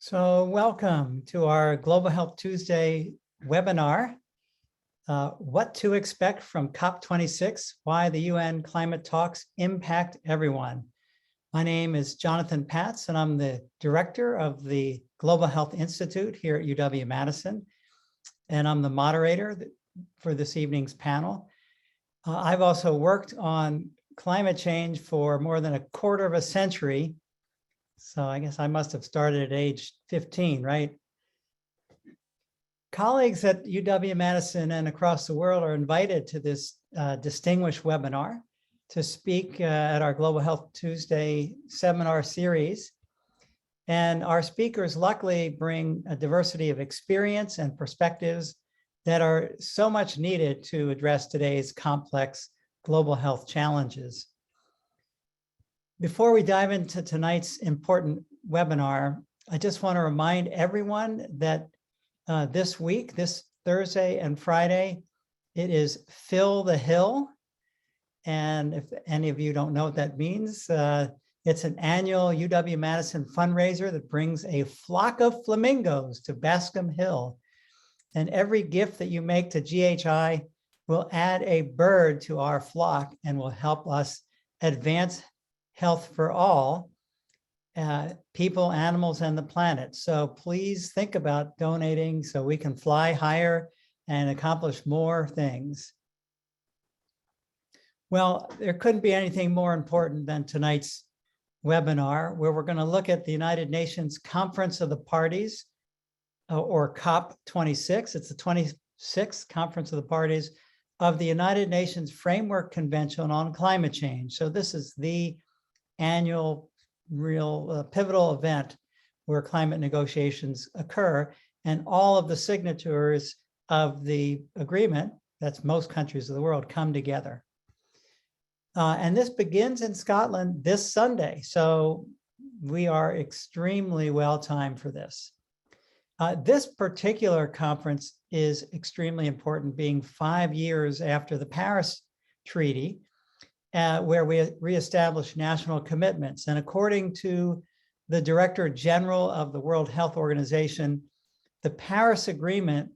So welcome to our Global Health Tuesday webinar, What to Expect from COP26, Why the UN Climate Talks Impact Everyone. My name is Jonathan Patz, and I'm the director of the Global Health Institute here at UW-Madison, and I'm the moderator for this evening's panel. I've also worked on climate change for more than a quarter of a century. So I guess I must have started at age 15, right? Colleagues at UW-Madison and across the world are invited to this distinguished webinar to speak at our Global Health Tuesday seminar series. And our speakers luckily bring a diversity of experience and perspectives that are so much needed to address today's complex global health challenges. Before we dive into tonight's important webinar, I just want to remind everyone that this week, this Thursday and Friday, it is Fill the Hill. And if any of you don't know what that means, it's an annual UW-Madison fundraiser that brings a flock of flamingos to Bascom Hill. And every gift that you make to GHI will add a bird to our flock and will help us advance health for all, people, animals, and the planet. So please think about donating so we can fly higher and accomplish more things. Well, there couldn't be anything more important than tonight's webinar, where we're going to look at the United Nations Conference of the Parties, or COP26. It's the 26th Conference of the Parties of the United Nations Framework Convention on Climate Change. So this is the annual real pivotal event where climate negotiations occur, and all of the signatories of the agreement, that's most countries of the world, come together. And this begins in Scotland this Sunday, so we are extremely well timed for this. This particular conference is extremely important, being 5 years after the Paris Treaty, where we reestablished national commitments. And according to the Director General of the World Health Organization, the Paris Agreement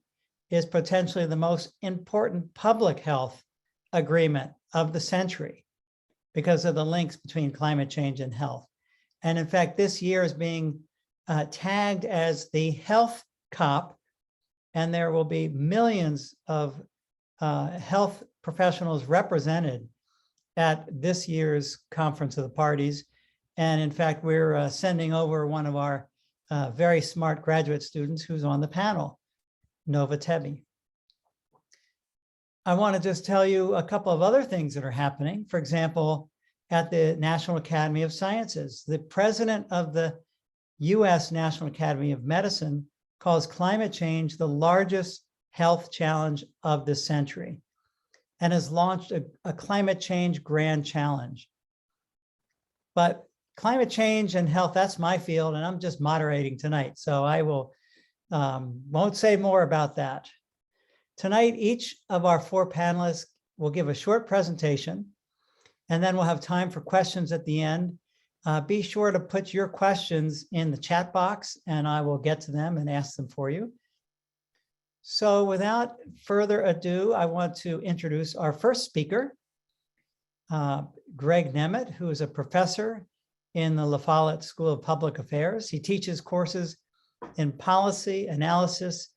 is potentially the most important public health agreement of the century because of the links between climate change and health. And in fact, this year is being tagged as the Health COP, and there will be millions of health professionals represented at this year's Conference of the Parties. And in fact, we're sending over one of our very smart graduate students who's on the panel, Nova Tebi. I want to just tell you a couple of other things that are happening. For example, at the National Academy of Sciences, the president of the US National Academy of Medicine calls climate change the largest health challenge of this century, and has launched a climate change grand challenge. But climate change and health, that's my field, and I'm just moderating tonight, so I won't say more about that. Tonight, each of our 4 panelists will give a short presentation, and then we'll have time for questions at the end. Be sure to put your questions in the chat box, and I will get to them and ask them for you. So without further ado, I want to introduce our first speaker, Greg Nemet, who is a professor in the La Follette School of Public Affairs. He teaches courses in policy, analysis,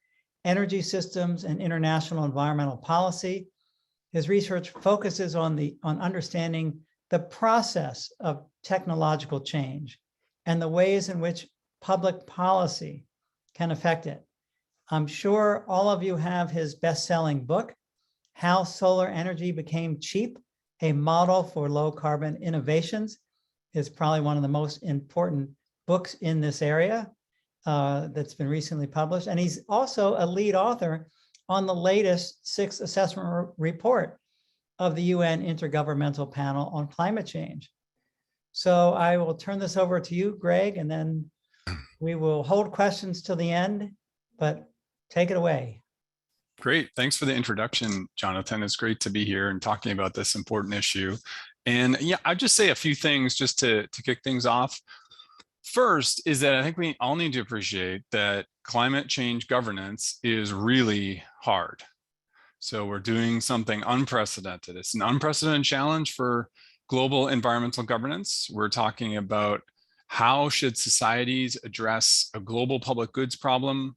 energy systems, and international environmental policy. His research focuses on understanding the process of technological change and the ways in which public policy can affect it. I'm sure all of you have his best-selling book, How Solar Energy Became Cheap, a Model for Low Carbon Innovations. It's probably one of the most important books in this area that's been recently published. And he's also a lead author on the latest 6th assessment report of the UN Intergovernmental Panel on Climate Change. So I will turn this over to you, Greg, and then we will hold questions till the end, but take it away. Great. Thanks for the introduction, Jonathan. It's great to be here and talking about this important issue. And yeah, I'll just say a few things just to kick things off. First is that I think we all need to appreciate that climate change governance is really hard. So we're doing something unprecedented. It's an unprecedented challenge for global environmental governance. We're talking about how should societies address a global public goods problem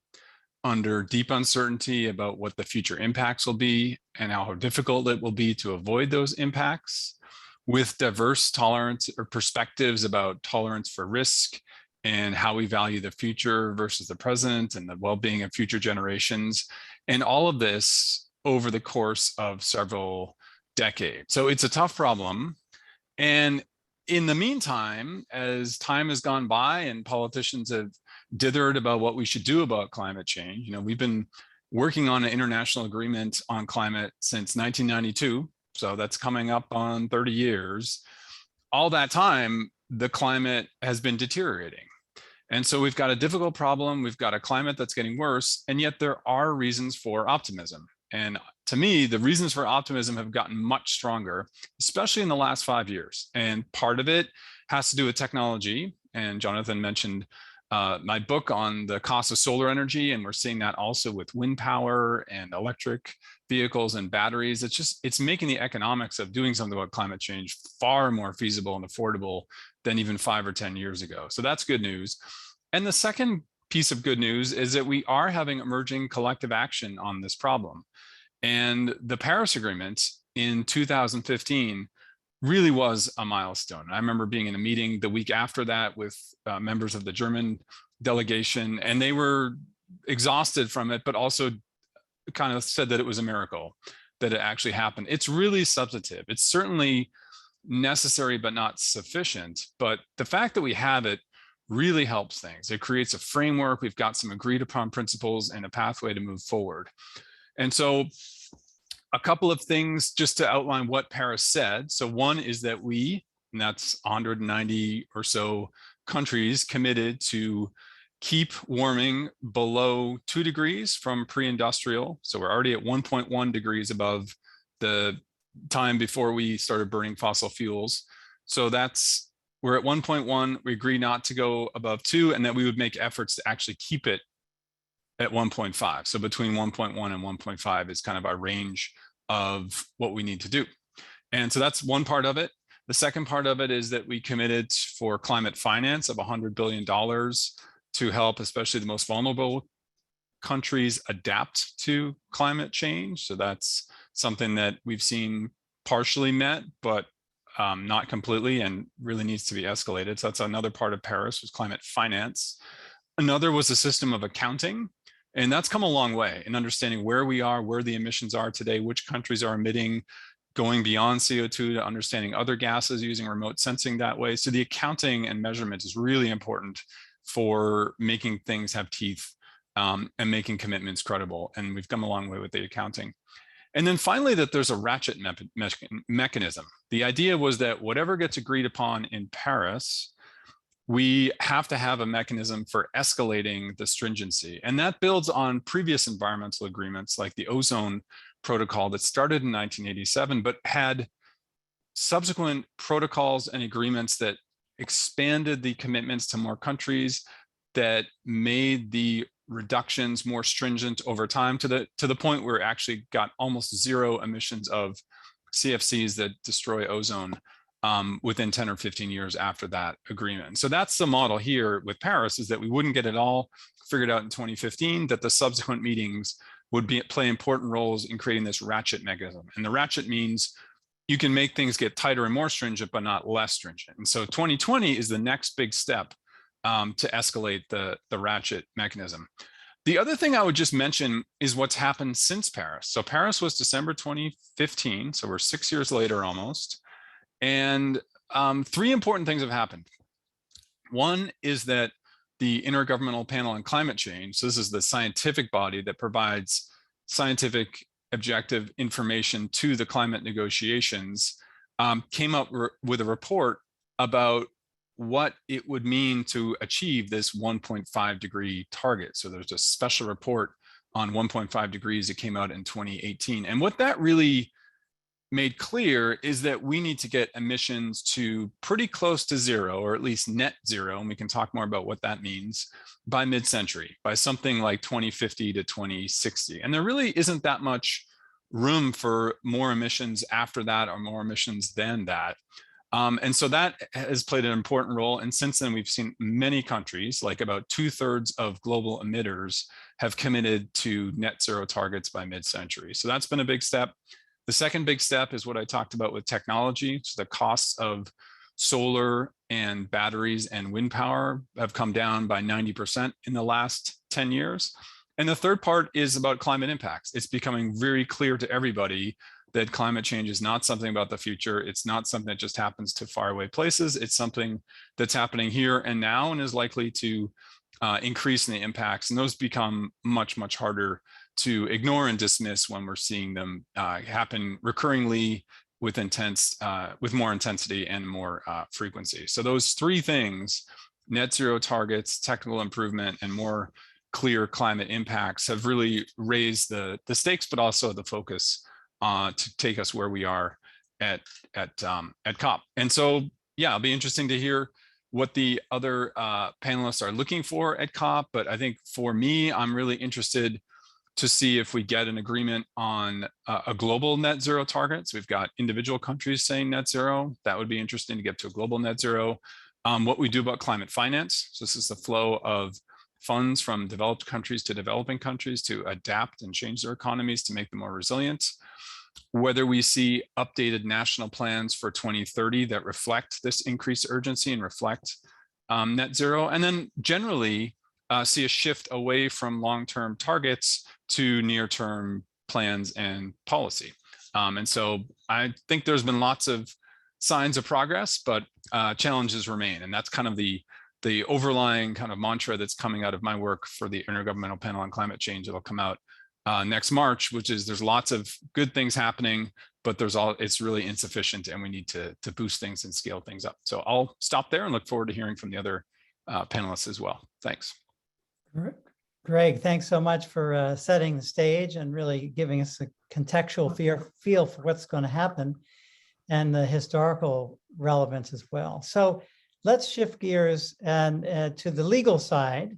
under deep uncertainty about what the future impacts will be and how difficult it will be to avoid those impacts, with diverse tolerance or perspectives about tolerance for risk and how we value the future versus the present and the well-being of future generations. And all of this over the course of several decades. So it's a tough problem. And in the meantime, as time has gone by and politicians have dithered about what we should do about climate change, we've been working on an international agreement on climate since 1992. So that's coming up on 30 years. All that time, the climate has been deteriorating. And so we've got a difficult problem. We've got a climate that's getting worse, and yet there are reasons for optimism. And to me, the reasons for optimism have gotten much stronger, especially in the last 5 years. And part of it has to do with technology. And Jonathan mentioned my book on the cost of solar energy, and we're seeing that also with wind power and electric vehicles and batteries. It's making the economics of doing something about climate change far more feasible and affordable than even 5 or 10 years ago. So that's good news. And the second piece of good news is that we are having emerging collective action on this problem. And the Paris Agreement in 2015 really was a milestone. I remember being in a meeting the week after that with members of the German delegation, and they were exhausted from it, but also kind of said that it was a miracle that it actually happened. It's really substantive. It's certainly necessary, but not sufficient. But the fact that we have it really helps things. It creates a framework. We've got some agreed upon principles and a pathway to move forward. And so a couple of things just to outline what Paris said. So one is that we, and that's 190 or so countries, committed to keep warming below 2 degrees from pre-industrial. So we're already at 1.1 degrees above the time before we started burning fossil fuels. So we're at 1.1, we agree not to go above 2, and that we would make efforts to actually keep it at 1.5. So between 1.1 and 1.5 is kind of our range of what we need to do. And so that's one part of it. The second part of it is that we committed for climate finance of $100 billion to help especially the most vulnerable countries adapt to climate change. So that's something that we've seen partially met, but not completely, and really needs to be escalated. So that's another part of Paris, was climate finance. Another was a system of accounting. And that's come a long way in understanding where we are, where the emissions are today, which countries are emitting, going beyond CO2 to understanding other gases, using remote sensing that way. So the accounting and measurement is really important for making things have teeth and making commitments credible. And we've come a long way with the accounting. And then finally, that there's a ratchet mechanism. The idea was that whatever gets agreed upon in Paris, we have to have a mechanism for escalating the stringency. And that builds on previous environmental agreements like the ozone protocol that started in 1987, but had subsequent protocols and agreements that expanded the commitments to more countries, that made the reductions more stringent over time to the point where it actually got almost zero emissions of CFCs that destroy ozone within 10 or 15 years after that agreement. So that's the model here with Paris, is that we wouldn't get it all figured out in 2015, that the subsequent meetings would play important roles in creating this ratchet mechanism. And the ratchet means you can make things get tighter and more stringent, but not less stringent. And so 2020 is the next big step to escalate the ratchet mechanism. The other thing I would just mention is what's happened since Paris. So Paris was December 2015, so we're 6 years later almost. And 3 important things have happened. One is that the Intergovernmental Panel on Climate Change, so this is the scientific body that provides scientific objective information to the climate negotiations, came up with a report about what it would mean to achieve this 1.5 degree target. So there's a special report on 1.5 degrees that came out in 2018. And what that really made clear is that we need to get emissions to pretty close to zero, or at least net zero, and we can talk more about what that means, by mid-century, by something like 2050 to 2060. And there really isn't that much room for more emissions after that or more emissions than that. And so that has played an important role. And since then, we've seen many countries, like about 2/3 of global emitters, have committed to net zero targets by mid-century. So that's been a big step. The second big step is what I talked about with technology. So the costs of solar and batteries and wind power have come down by 90% in the last 10 years. And the third part is about climate impacts. It's becoming very clear to everybody that climate change is not something about the future. It's not something that just happens to faraway places. It's something that's happening here and now and is likely to increase in the impacts. And those become much, much harder to ignore and dismiss when we're seeing them happen recurringly with more intensity and more frequency. So those three things, net zero targets, technical improvement, and more clear climate impacts, have really raised the stakes, but also the focus to take us where we are at COP. And so, yeah, it'll be interesting to hear what the other panelists are looking for at COP. But I think for me, I'm really interested to see if we get an agreement on a global net zero target. So we've got individual countries saying net zero. That would be interesting to get to a global net zero. What we do about climate finance. So this is the flow of funds from developed countries to developing countries to adapt and change their economies to make them more resilient. Whether we see updated national plans for 2030 that reflect this increased urgency and reflect net zero. And then generally see a shift away from long-term targets to near-term plans and policy. And so I think there's been lots of signs of progress, but challenges remain. And that's kind of the overlying kind of mantra that's coming out of my work for the Intergovernmental Panel on Climate Change that'll come out next March, which is there's lots of good things happening, but it's really insufficient, and we need to boost things and scale things up. So I'll stop there and look forward to hearing from the other panelists as well. Thanks. Greg, thanks so much for setting the stage and really giving us a contextual feel for what's going to happen and the historical relevance as well. So let's shift gears and to the legal side.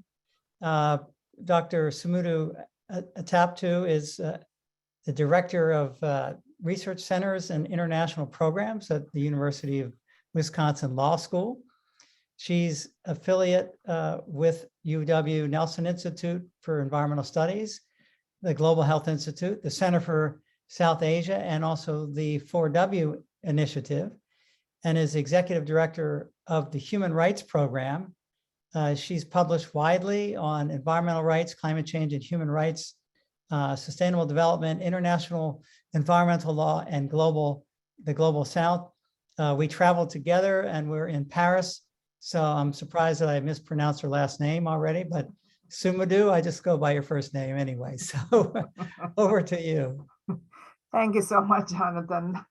Dr. Sumudu Atapattu is the Director of Research Centers and International Programs at the University of Wisconsin Law School. She's affiliate with UW-Madison Institute for Environmental Studies, the Global Health Institute, the Center for South Asia, and also the 4W Initiative, and is Executive Director of the Human Rights Program. She's published widely on environmental rights, climate change, and human rights, sustainable development, international environmental law, and the Global South. We traveled together and we're in Paris. So I'm surprised that I mispronounced her last name already, but Sumudu, I just go by your first name anyway. So over to you. Thank you so much, Jonathan.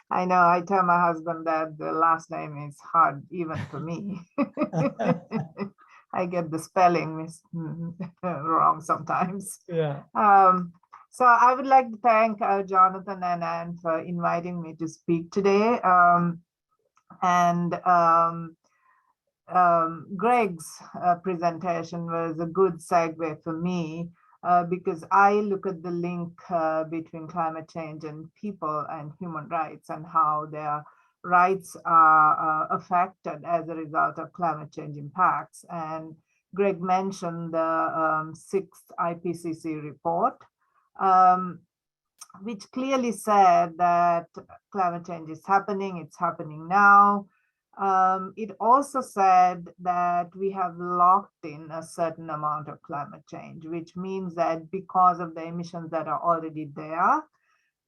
I know I tell my husband that the last name is hard even for me. I get the spelling wrong sometimes. Yeah. So I would like to thank Jonathan and Anne for inviting me to speak today. Greg's presentation was a good segue for me because I look at the link between climate change and people and human rights and how their rights are affected as a result of climate change impacts. And Greg mentioned the 6th IPCC report, which clearly said that climate change is happening, it's happening now. It also said that we have locked in a certain amount of climate change, which means that because of the emissions that are already there,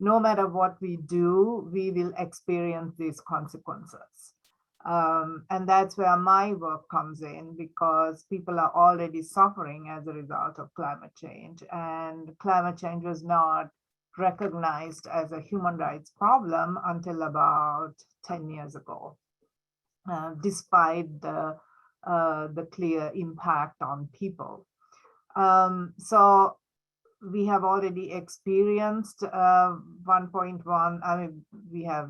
no matter what we do, we will experience these consequences. And that's where my work comes in, because people are already suffering as a result of climate change. And climate change was not recognized as a human rights problem until about 10 years ago. Despite the clear impact on people. So we have already experienced 1.1. I mean, we have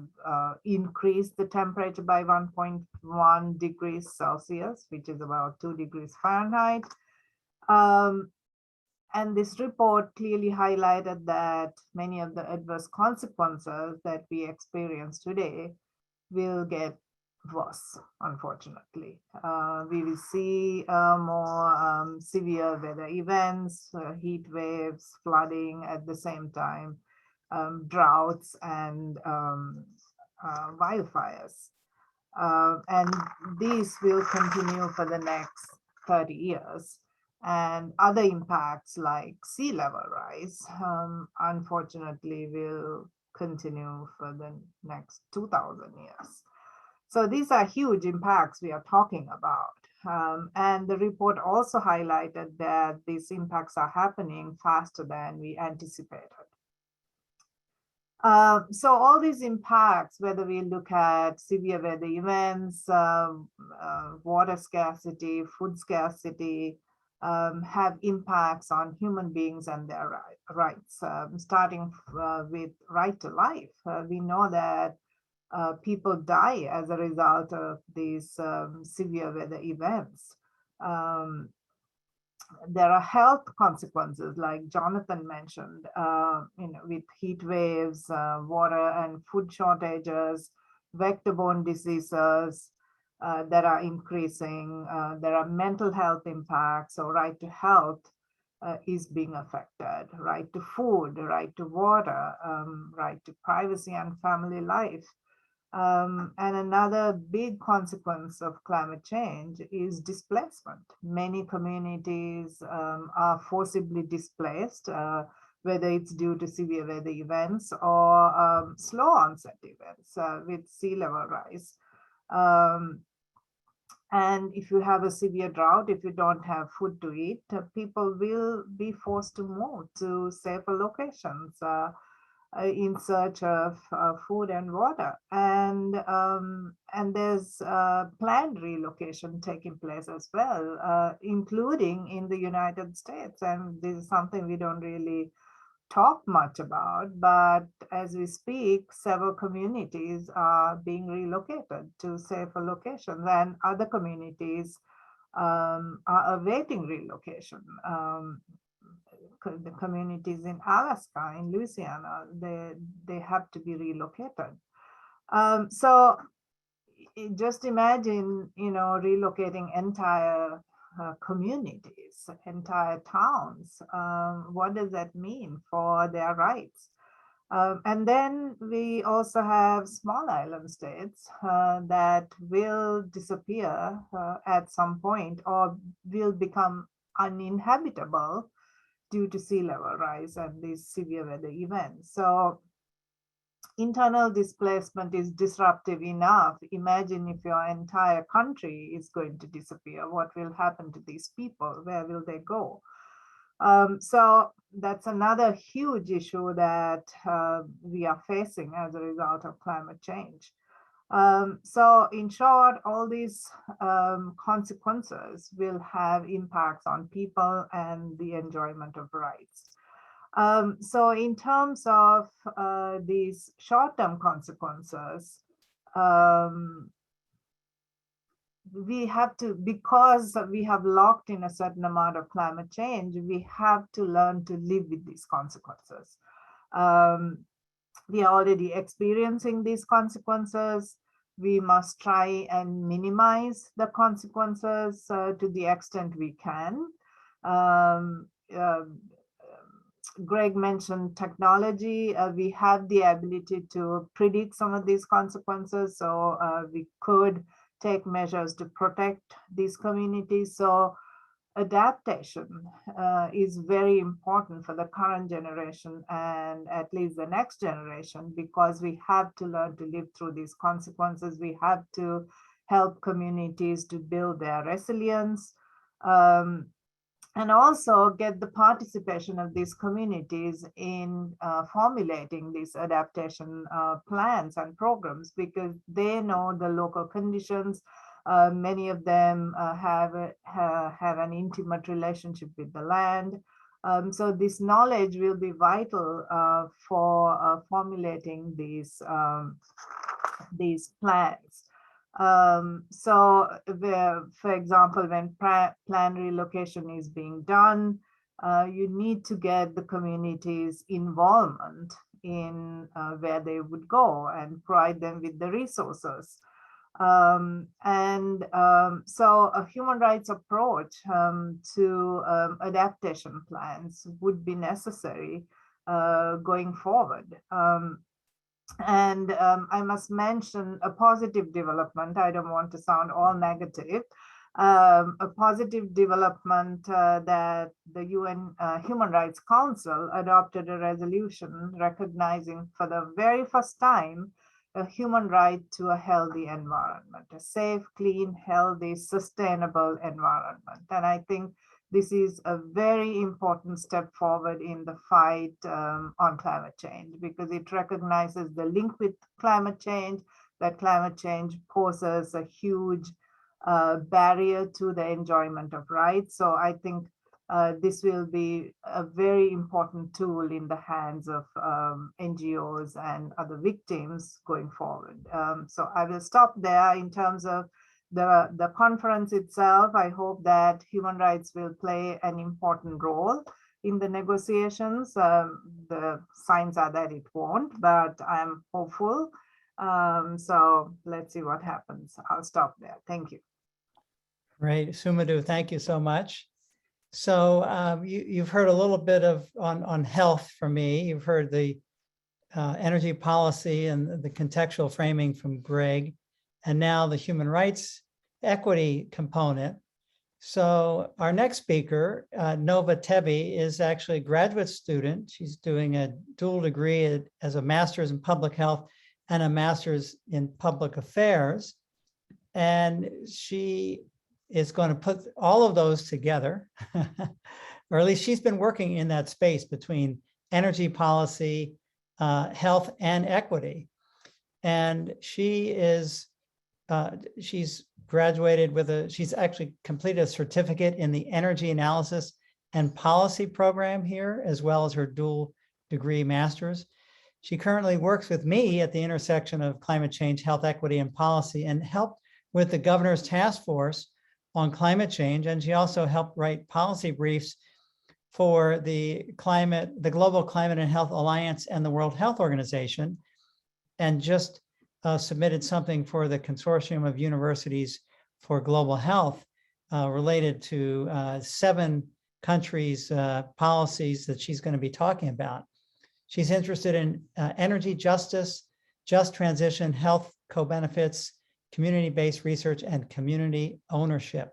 increased the temperature by 1.1 degrees Celsius, which is about 2 degrees Fahrenheit. And this report clearly highlighted that many of the adverse consequences that we experience today will get worse, unfortunately. We will see more severe weather events, heat waves, flooding at the same time, droughts and wildfires. And these will continue for the next 30 years. And other impacts like sea level rise, unfortunately, will continue for the next 2,000 years. So these are huge impacts we are talking about. And the report also highlighted that these impacts are happening faster than we anticipated. So all these impacts, whether we look at severe weather events, water scarcity, food scarcity, have impacts on human beings and their rights, starting with right to life. We know that people die as a result of these severe weather events. There are health consequences, like Jonathan mentioned, with heat waves, water and food shortages, vector-borne diseases that are increasing. There are mental health impacts, so right to health is being affected, right to food, right to water, right to privacy and family life. And another big consequence of climate change is displacement. Many communities are forcibly displaced, whether it's due to severe weather events or slow onset events with sea level rise. And if you have a severe drought, if you don't have food to eat, people will be forced to move to safer locations in search of food and water. And there's planned relocation taking place as well, including in the United States. And this is something we don't really talk much about, but as we speak, several communities are being relocated to safer locations, and other communities are awaiting relocation. The communities in Alaska, in Louisiana, they have to be relocated. So just imagine, relocating entire communities, entire towns. What does that mean for their rights? And then we also have small island states that will disappear at some point or will become uninhabitable due to sea level rise and these severe weather events. So internal displacement is disruptive enough. Imagine if your entire country is going to disappear. What will happen to these people? Where will they go? So that's another huge issue that we are facing as a result of climate change. So in short, all these consequences will have impacts on people and the enjoyment of rights. So in terms of these short-term consequences, we have to, because we have locked in a certain amount of climate change, we have to learn to live with these consequences. We are already experiencing these consequences. We must try and minimize the consequences to the extent we can. Greg mentioned technology. We have the ability to predict some of these consequences, so we could take measures to protect these communities. So adaptation is very important for the current generation and at least the next generation, because we have to learn to live through these consequences. We have to help communities to build their resilience, and also get the participation of these communities in formulating these adaptation plans and programs, because they know the local conditions. Many of them have an intimate relationship with the land. So this knowledge will be vital for formulating these plans. For example, when plan relocation is being done, you need to get the community's involvement in where they would go and provide them with the resources. So a human rights approach to adaptation plans would be necessary going forward. I must mention a positive development. I don't want to sound all negative. A positive development that the UN Human Rights Council adopted a resolution recognizing for the very first time a human right to a healthy environment, a safe, clean, healthy, sustainable environment. And I think this is a very important step forward in the fight on climate change, because it recognizes the link with climate change, that climate change poses a huge barrier to the enjoyment of rights. So I think this will be a very important tool in the hands of NGOs and other victims going forward. So I will stop there in terms of the conference itself. I hope that human rights will play an important role in the negotiations. The signs are that it won't, but I'm hopeful. So let's see what happens. I'll stop there. Thank you. Great, Sumudu, thank you so much. So you've heard a little bit on health from me. You've heard the energy policy and the contextual framing from Greg, and now the human rights equity component. So our next speaker, Nova Tebi, is actually a graduate student. She's doing a dual degree as a master's in public health and a master's in public affairs. And she is going to put all of those together, or at least she's been working in that space between energy policy, health, and equity. And she is, she's graduated with she's actually completed a certificate in the energy analysis and policy program here, as well as her dual degree master's. She currently works with me at the intersection of climate change, health, equity, and policy, and helped with the governor's task force on climate change. And she also helped write policy briefs for the Global Climate and Health Alliance and the World Health Organization, and just submitted something for the Consortium of Universities for Global Health related to 7 countries' policies that she's going to be talking about. She's interested in energy justice, just transition, health co-benefits, community-based research, and community ownership.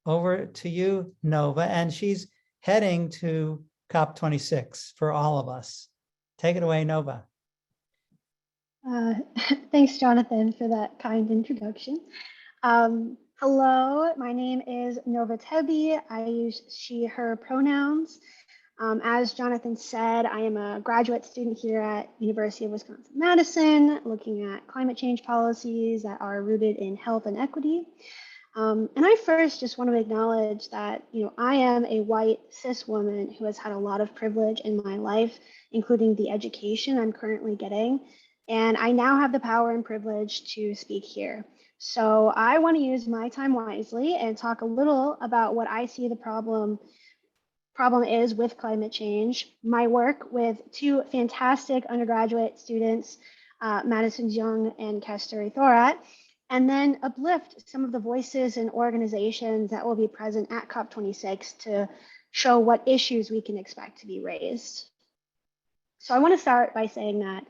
Over to you, Nova, and she's heading to COP26 for all of us. Take it away, Nova. Thanks, Jonathan, for that kind introduction. Hello, my name is Nova Tebi. I use she, her pronouns. As Jonathan said, I am a graduate student here at University of Wisconsin-Madison, looking at climate change policies that are rooted in health and equity. And I first just want to acknowledge that, I am a white cis woman who has had a lot of privilege in my life, including the education I'm currently getting. And I now have the power and privilege to speak here. So I want to use my time wisely and talk a little about what I see the problem is with climate change. My work with 2 fantastic undergraduate students, Madison Young and Kesteri Thorat, and then uplift some of the voices and organizations that will be present at COP26 to show what issues we can expect to be raised. So I want to start by saying that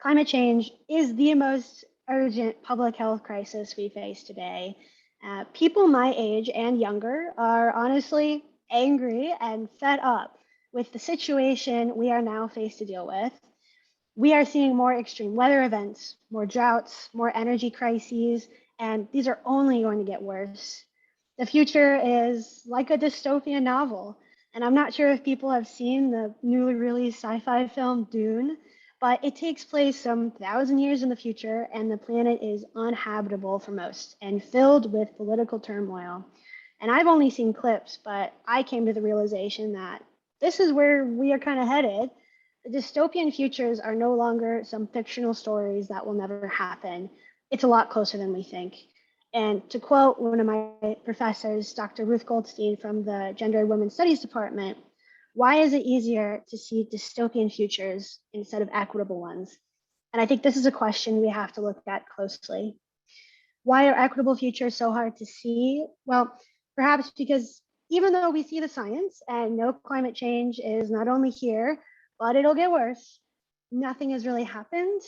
climate change is the most urgent public health crisis we face today. People my age and younger are honestly angry and fed up with the situation we are now faced to deal with. We are seeing more extreme weather events, more droughts, more energy crises, and these are only going to get worse. The future is like a dystopian novel, and I'm not sure if people have seen the newly released sci-fi film Dune, but it takes place some 1,000 years in the future, and the planet is uninhabitable for most and filled with political turmoil. And I've only seen clips, but I came to the realization that this is where we are kind of headed. The dystopian futures are no longer some fictional stories that will never happen. It's a lot closer than we think. And to quote one of my professors, Dr. Ruth Goldstein from the Gender and Women's Studies Department, why is it easier to see dystopian futures instead of equitable ones? And I think this is a question we have to look at closely. Why are equitable futures so hard to see? Well, perhaps because even though we see the science and know climate change is not only here, but it'll get worse, nothing has really happened.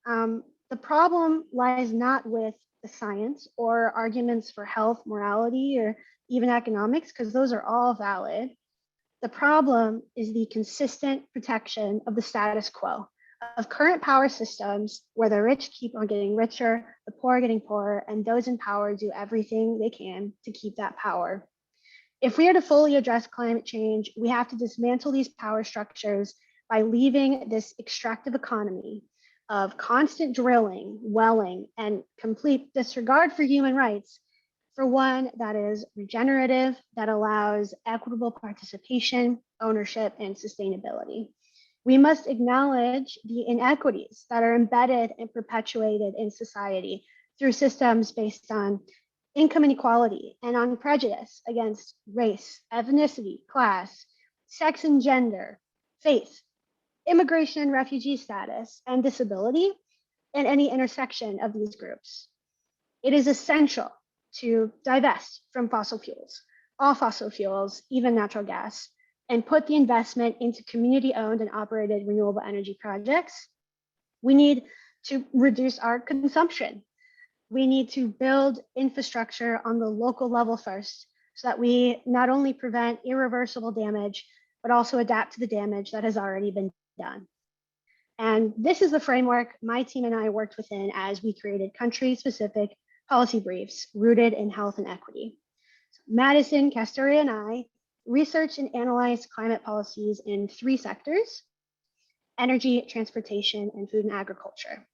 The problem lies not with the science or arguments for health, morality, or even economics, because those are all valid. The problem is the consistent protection of the status quo, of current power systems where the rich keep on getting richer, the poor are getting poorer, and those in power do everything they can to keep that power. If we are to fully address climate change, we have to dismantle these power structures by leaving this extractive economy of constant drilling, welling, and complete disregard for human rights for one that is regenerative, that allows equitable participation, ownership, and sustainability. We must acknowledge the inequities that are embedded and perpetuated in society through systems based on income inequality and on prejudice against race, ethnicity, class, sex and gender, faith, immigration and refugee status, and disability, and any intersection of these groups. It is essential to divest from fossil fuels, all fossil fuels, even natural gas, and put the investment into community-owned and operated renewable energy projects. We need to reduce our consumption. We need to build infrastructure on the local level first, so that we not only prevent irreversible damage, but also adapt to the damage that has already been done. And this is the framework my team and I worked within as we created country-specific policy briefs rooted in health and equity. So Madison, Castoria, and I researched and analyzed climate policies in 3 sectors: energy, transportation, and food and agriculture.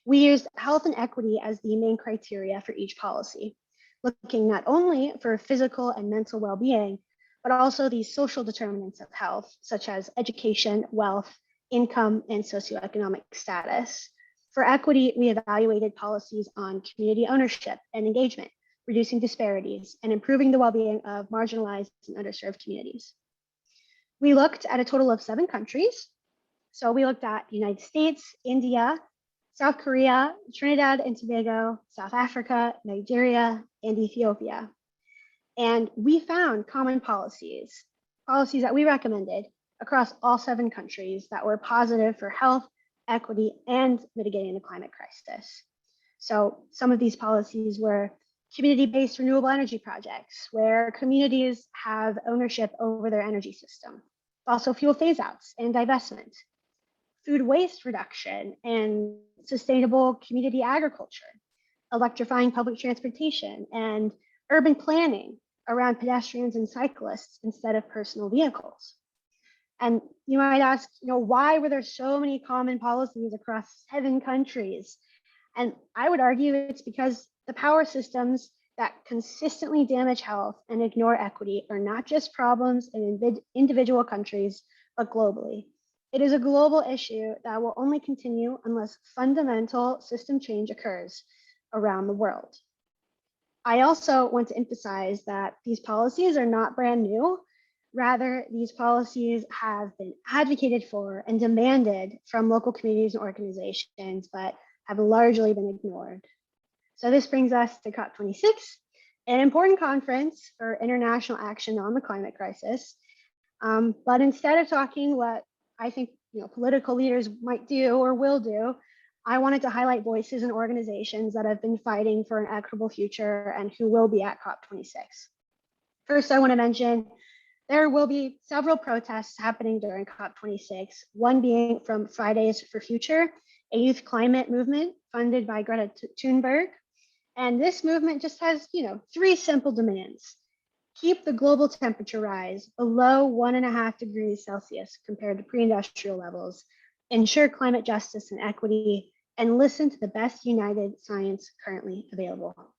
We used health and equity as the main criteria for each policy, looking not only for physical and mental well-being, but also the social determinants of health, such as education, wealth, income, and socioeconomic status. For equity, we evaluated policies on community ownership and engagement, reducing disparities, and improving the well-being of marginalized and underserved communities. We looked at a total of 7 countries. So we looked at the United States, India, South Korea, Trinidad and Tobago, South Africa, Nigeria, and Ethiopia. And we found common policies that we recommended across all 7 countries that were positive for health, equity, and mitigating the climate crisis. So some of these policies were community-based renewable energy projects, where communities have ownership over their energy system, fossil fuel phase-outs and divestment, food waste reduction and sustainable community agriculture, electrifying public transportation, and urban planning around pedestrians and cyclists instead of personal vehicles. And you might ask, why were there so many common policies across 7 countries? And I would argue it's because the power systems that consistently damage health and ignore equity are not just problems in individual countries, but globally. It is a global issue that will only continue unless fundamental system change occurs around the world. I also want to emphasize that these policies are not brand new. Rather, these policies have been advocated for and demanded from local communities and organizations, but have largely been ignored. So this brings us to COP26, an important conference for international action on the climate crisis. But instead of talking what I think political leaders might do or will do, I wanted to highlight voices and organizations that have been fighting for an equitable future and who will be at COP26. First, I want to mention there will be several protests happening during COP26, one being from Fridays for Future, a youth climate movement funded by Greta Thunberg. And this movement just has, 3 simple demands. Keep the global temperature rise below 1.5 degrees Celsius compared to pre-industrial levels, ensure climate justice and equity, and listen to the best united science currently available.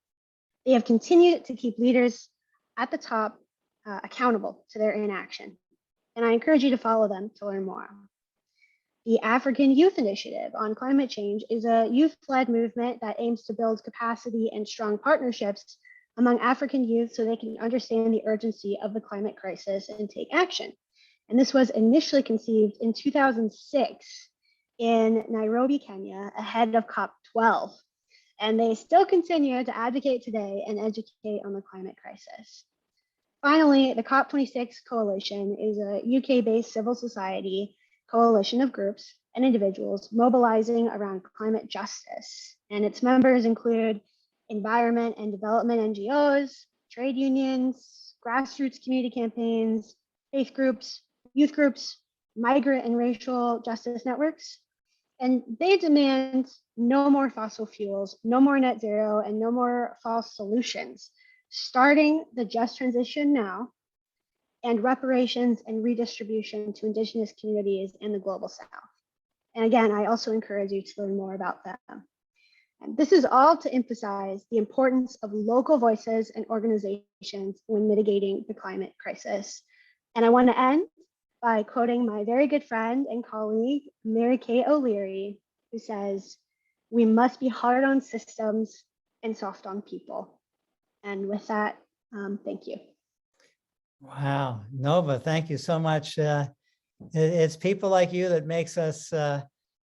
They have continued to keep leaders at the top accountable to their inaction. and I encourage you to follow them to learn more. The African Youth Initiative on Climate Change is a youth-led movement that aims to build capacity and strong partnerships among African youth so they can understand the urgency of the climate crisis and take action. And this was initially conceived in 2006 in Nairobi, Kenya, ahead of COP12. And they still continue to advocate today and educate on the climate crisis. Finally, the COP26 Coalition is a UK-based civil society coalition of groups and individuals mobilizing around climate justice. And its members include environment and development NGOs, trade unions, grassroots community campaigns, faith groups, youth groups, migrant and racial justice networks. And they demand no more fossil fuels, no more net zero, and no more false solutions, starting the just transition now, and reparations and redistribution to Indigenous communities in the global South. And again, I also encourage you to learn more about them. And this is all to emphasize the importance of local voices and organizations when mitigating the climate crisis. And I want to end by quoting my very good friend and colleague, Mary Kay O'Leary, who says, "We must be hard on systems and soft on people." And with that, thank you. Wow, Nova, thank you so much. It's people like you that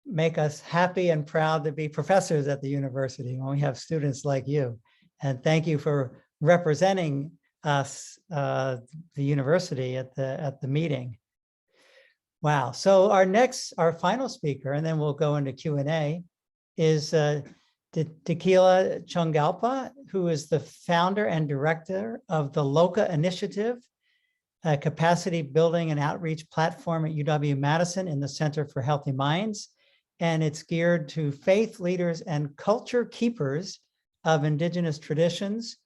make us happy and proud to be professors at the university when we have students like you. And thank you for representing us, the university at the meeting. Wow. So our final speaker, and then we'll go into Q&A, is Tequila Chongalpa, who is the founder and director of the LOCA Initiative, a capacity building and outreach platform at UW-Madison in the Center for Healthy Minds. And it's geared to faith leaders and culture keepers of Indigenous traditions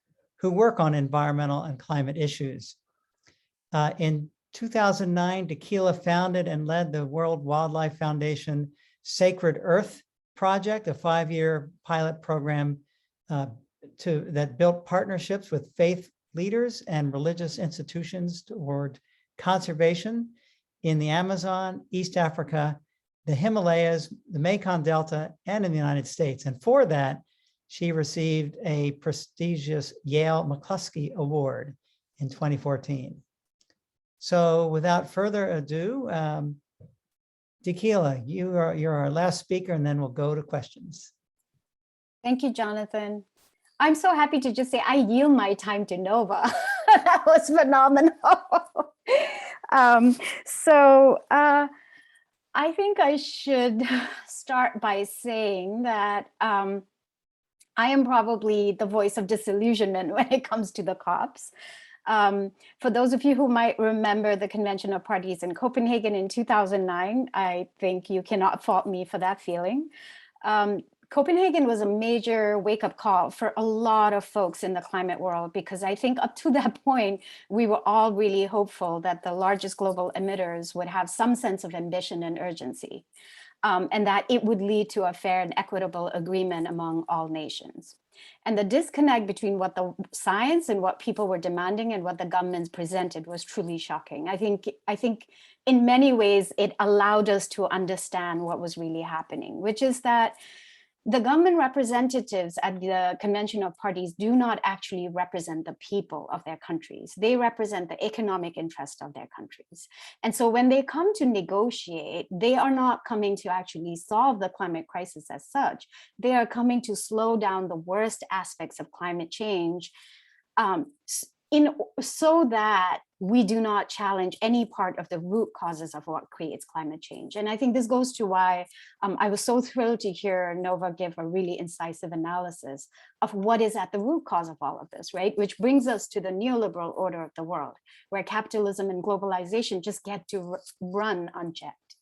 who work on environmental and climate issues. In 2009, Tequila founded and led the World Wildlife Foundation Sacred Earth Project, a 5-year pilot program that built partnerships with faith leaders and religious institutions toward conservation in the Amazon, East Africa, the Himalayas, the Mekong Delta, and in the United States. And for that, she received a prestigious Yale McCluskey Award in 2014. So without further ado, Tequila, you're our last speaker, and then we'll go to questions. Thank you, Jonathan. I'm so happy to just say I yield my time to Nova. That was phenomenal. I think I should start by saying that I am probably the voice of disillusionment when it comes to the COPs. For those of you who might remember the Convention of Parties in Copenhagen in 2009, I think you cannot fault me for that feeling. Copenhagen was a major wake-up call for a lot of folks in the climate world, because I think up to that point, we were all really hopeful that the largest global emitters would have some sense of ambition and urgency, and that it would lead to a fair and equitable agreement among all nations. And the disconnect between what the science and what people were demanding and what the governments presented was truly shocking. I think in many ways, it allowed us to understand what was really happening, which is that the government representatives at the Convention of Parties do not actually represent the people of their countries. They represent the economic interest of their countries. And so when they come to negotiate, they are not coming to actually solve the climate crisis as such. They are coming to slow down the worst aspects of climate change so that we do not challenge any part of the root causes of what creates climate change. And I think this goes to why I was so thrilled to hear Nova give a really incisive analysis of what is at the root cause of all of this, right? Which brings us to the neoliberal order of the world, where capitalism and globalization just get to run unchecked.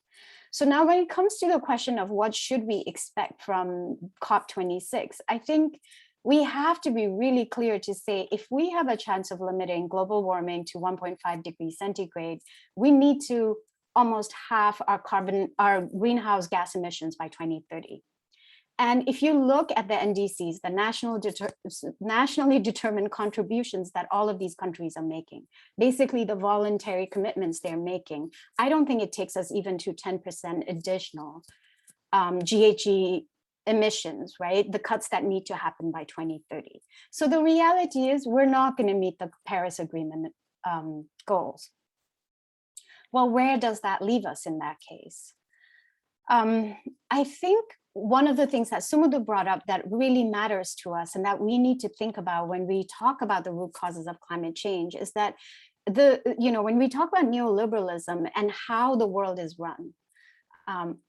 So now when it comes to the question of what should we expect from COP26, I think we have to be really clear to say, if we have a chance of limiting global warming to 1.5 degrees centigrade, we need to almost halve our greenhouse gas emissions by 2030. And if you look at the NDCs, the nationally determined contributions that all of these countries are making, basically the voluntary commitments they're making, I don't think it takes us even to 10% additional GHG emissions, right? The cuts that need to happen by 2030. So the reality is we're not going to meet the Paris Agreement goals. Well, where does that leave us in that case? I think one of the things that Sumudu brought up that really matters to us and that we need to think about when we talk about the root causes of climate change is that when we talk about neoliberalism and how the world is run,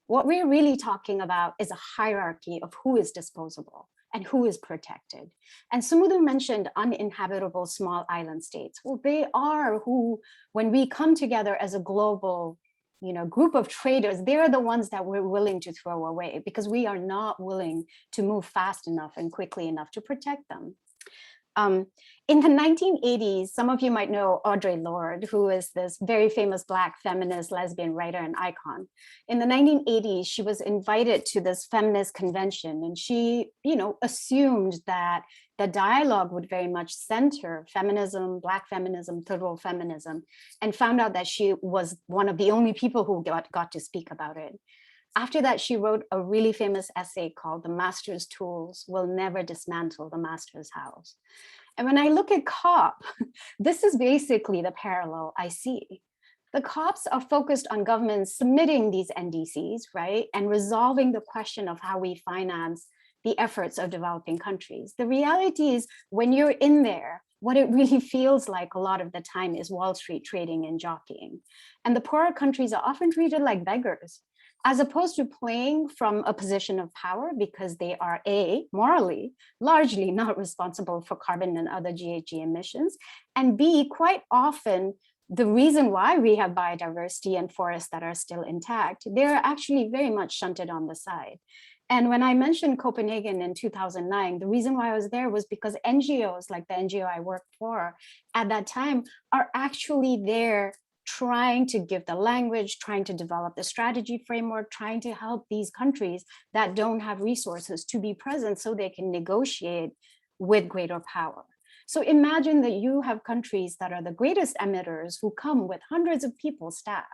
what we're really talking about is a hierarchy of who is disposable and who is protected. And Sumudu mentioned uninhabitable small island states. Well, they are who, when we come together as a global group of traders, they're the ones that we're willing to throw away because we are not willing to move fast enough and quickly enough to protect them. In the 1980s, some of you might know Audre Lorde, who is this very famous Black feminist, lesbian writer and icon. In the 1980s, she was invited to this feminist convention, and she, assumed that the dialogue would very much center feminism, Black feminism, third world feminism, and found out that she was one of the only people who got to speak about it. After that, she wrote a really famous essay called "The Master's Tools Will Never Dismantle the Master's House." And when I look at COP, this is basically the parallel I see. The COPs are focused on governments submitting these NDCs, right? And resolving the question of how we finance the efforts of developing countries. The reality is when you're in there, what it really feels like a lot of the time is Wall Street trading and jockeying. And the poorer countries are often treated like beggars, as opposed to playing from a position of power because they are A, morally, largely not responsible for carbon and other GHG emissions, and B, quite often, the reason why we have biodiversity and forests that are still intact, they're actually very much shunted on the side. And when I mentioned Copenhagen in 2009, the reason why I was there was because NGOs like the NGO I worked for at that time are actually there trying to give the language, trying to develop the strategy framework, trying to help these countries that don't have resources to be present so they can negotiate with greater power. So imagine that you have countries that are the greatest emitters who come with hundreds of people staffed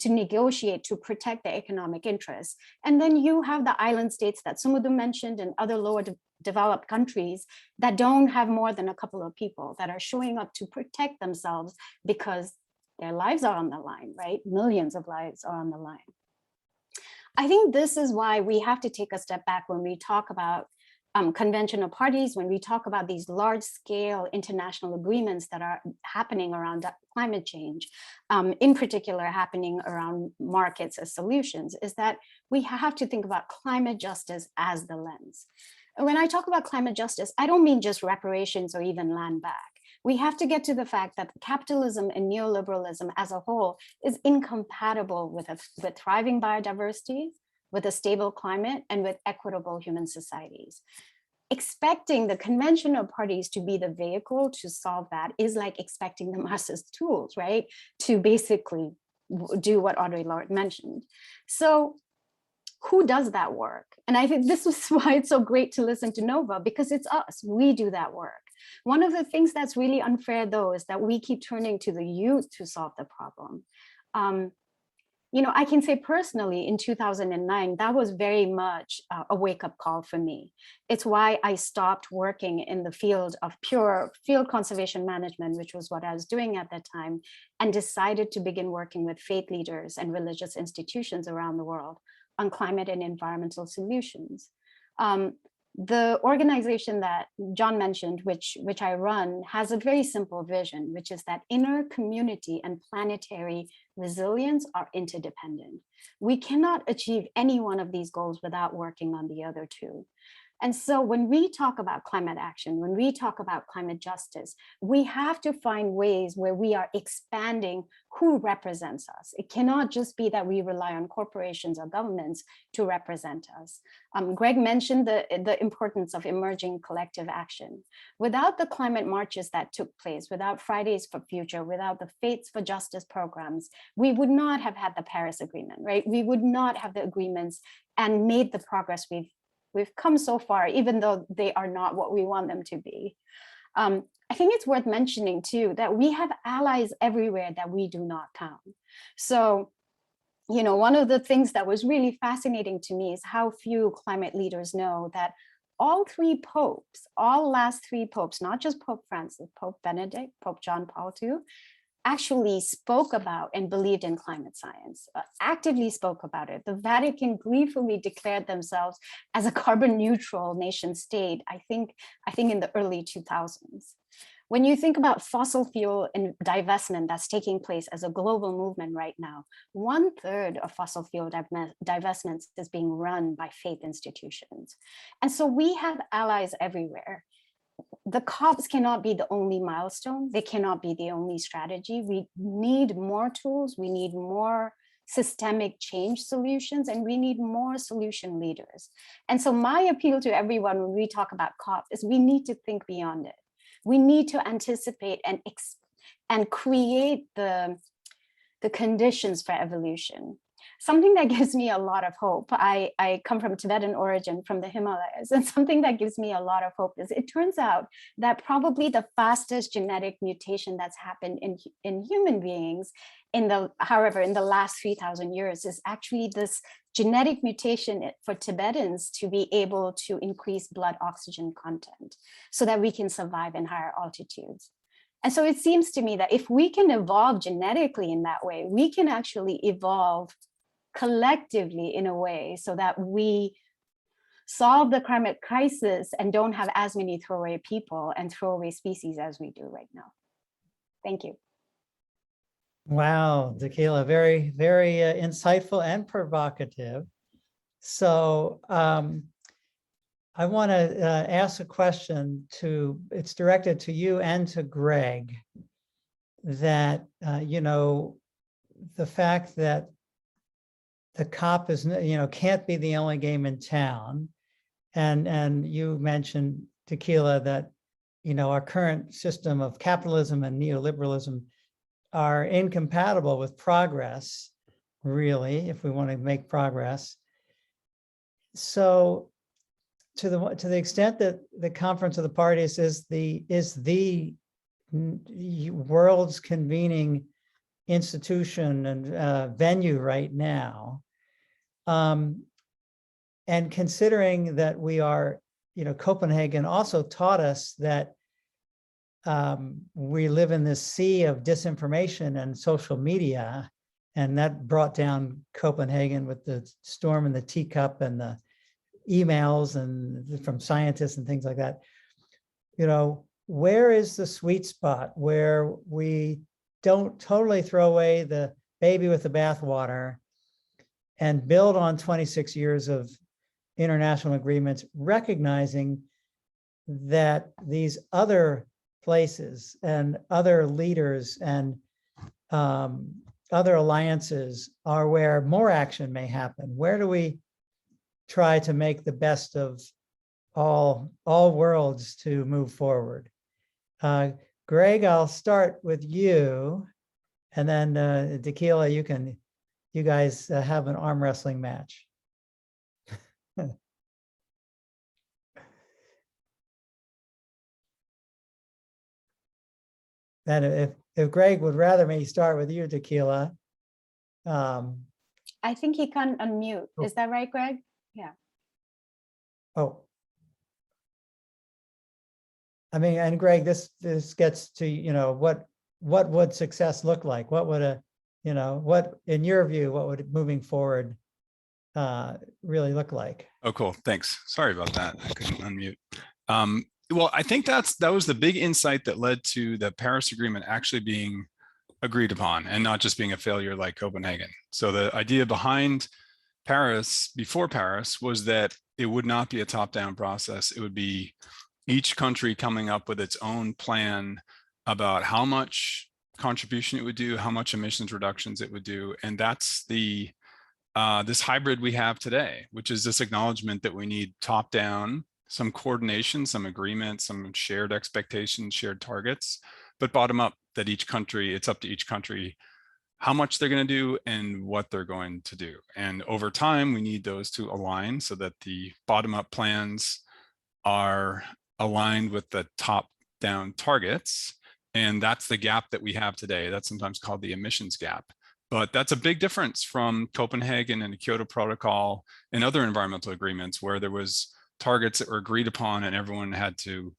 to negotiate to protect their economic interests. And then you have the island states that Sumudu mentioned and other lower developed countries that don't have more than a couple of people that are showing up to protect themselves because their lives are on the line, right? Millions of lives are on the line. I think this is why we have to take a step back when we talk about conventional parties, when we talk about these large scale international agreements that are happening around climate change, in particular happening around markets as solutions, is that we have to think about climate justice as the lens. And when I talk about climate justice, I don't mean just reparations or even land back. We have to get to the fact that capitalism and neoliberalism as a whole is incompatible with thriving biodiversity, with a stable climate, and with equitable human societies. Expecting the conventional parties to be the vehicle to solve that is like expecting the master's tools, right? To basically do what Audre Lorde mentioned. So who does that work? And I think this is why it's so great to listen to Nova, because it's us, we do that work. One of the things that's really unfair though, is that we keep turning to the youth to solve the problem. I can say personally in 2009, that was very much a wake-up call for me. It's why I stopped working in the field of pure field conservation management, which was what I was doing at that time, and decided to begin working with faith leaders and religious institutions around the world on climate and environmental solutions. The organization that John mentioned, which I run, has a very simple vision, which is that inner community and planetary resilience are interdependent. We cannot achieve any one of these goals without working on the other two. And so when we talk about climate action, when we talk about climate justice, we have to find ways where we are expanding who represents us. It cannot just be that we rely on corporations or governments to represent us. Greg mentioned the importance of emerging collective action. Without the climate marches that took place, without Fridays for Future, without the Faiths for Justice programs, we would not have had the Paris Agreement, right? We would not have the agreements and made the progress we've We've come so far, even though they are not what we want them to be. I think it's worth mentioning too, that we have allies everywhere that we do not count. So, you know, one of the things that was really fascinating to me is how few climate leaders know that all last three popes, not just Pope Francis, Pope Benedict, Pope John Paul II, actually spoke about and believed in climate science, actively spoke about it. The Vatican gleefully declared themselves as a carbon neutral nation state, I think in the early 2000s. When you think about fossil fuel and divestment that's taking place as a global movement right now, 1/3 of fossil fuel divestments is being run by faith institutions. And so we have allies everywhere. The COPs cannot be the only milestone. They cannot be the only strategy. We need more tools. We need more systemic change solutions, and we need more solution leaders. And so my appeal to everyone when we talk about COP is we need to think beyond it. We need to anticipate and create the conditions for evolution. Something that gives me a lot of hope, I come from Tibetan origin, from the Himalayas, and something that gives me a lot of hope is it turns out that probably the fastest genetic mutation that's happened in human beings in the last 3,000 years is actually this genetic mutation for Tibetans to be able to increase blood oxygen content so that we can survive in higher altitudes. And so it seems to me that if we can evolve genetically in that way, we can actually evolve collectively in a way so that we solve the climate crisis and don't have as many throwaway people and throwaway species as we do right now. Thank you. Wow, Tequila, very, very insightful and provocative. So I want to ask a question it's directed to you and to Greg, that, you know, the fact that the COP is, you know, can't be the only game in town. And you mentioned, Tequila, that, you know, our current system of capitalism and neoliberalism are incompatible with progress, really, if we want to make progress. So to the extent that the Conference of the Parties is the world's convening institution and venue right now, and considering that we are, you know, Copenhagen also taught us that we live in this sea of disinformation and social media, and that brought down Copenhagen with the storm in the teacup and the emails and from scientists and things like that. You know, where is the sweet spot where we don't totally throw away the baby with the bathwater and build on 26 years of international agreements, recognizing that these other places and other leaders and other alliances are where more action may happen? Where do we try to make the best of all worlds to move forward? Greg, I'll start with you, and then Tequila, you guys have an arm wrestling match. Then if Greg would rather me start with you, Tequila. I think he can't unmute. Is that right, Greg? Yeah. Oh. I mean, and Greg, this gets to, you know, what would success look like? What would what, in your view, what would moving forward really look like? Oh, cool. Thanks. Sorry about that. I couldn't unmute. Well, I think that was the big insight that led to the Paris Agreement actually being agreed upon and not just being a failure like Copenhagen. So the idea behind Paris, before Paris, was that it would not be a top-down process. It would be each country coming up with its own plan about how much contribution it would do, how much emissions reductions it would do. And that's the this hybrid we have today, which is this acknowledgement that we need top-down, some coordination, some agreement, some shared expectations, shared targets, but bottom up, that each country, it's up to each country how much they're going to do and what they're going to do. And over time, we need those to align so that the bottom-up plans are aligned with the top-down targets. And that's the gap that we have today. That's sometimes called the emissions gap. But that's a big difference from Copenhagen and the Kyoto Protocol and other environmental agreements where there was targets that were agreed upon and everyone had to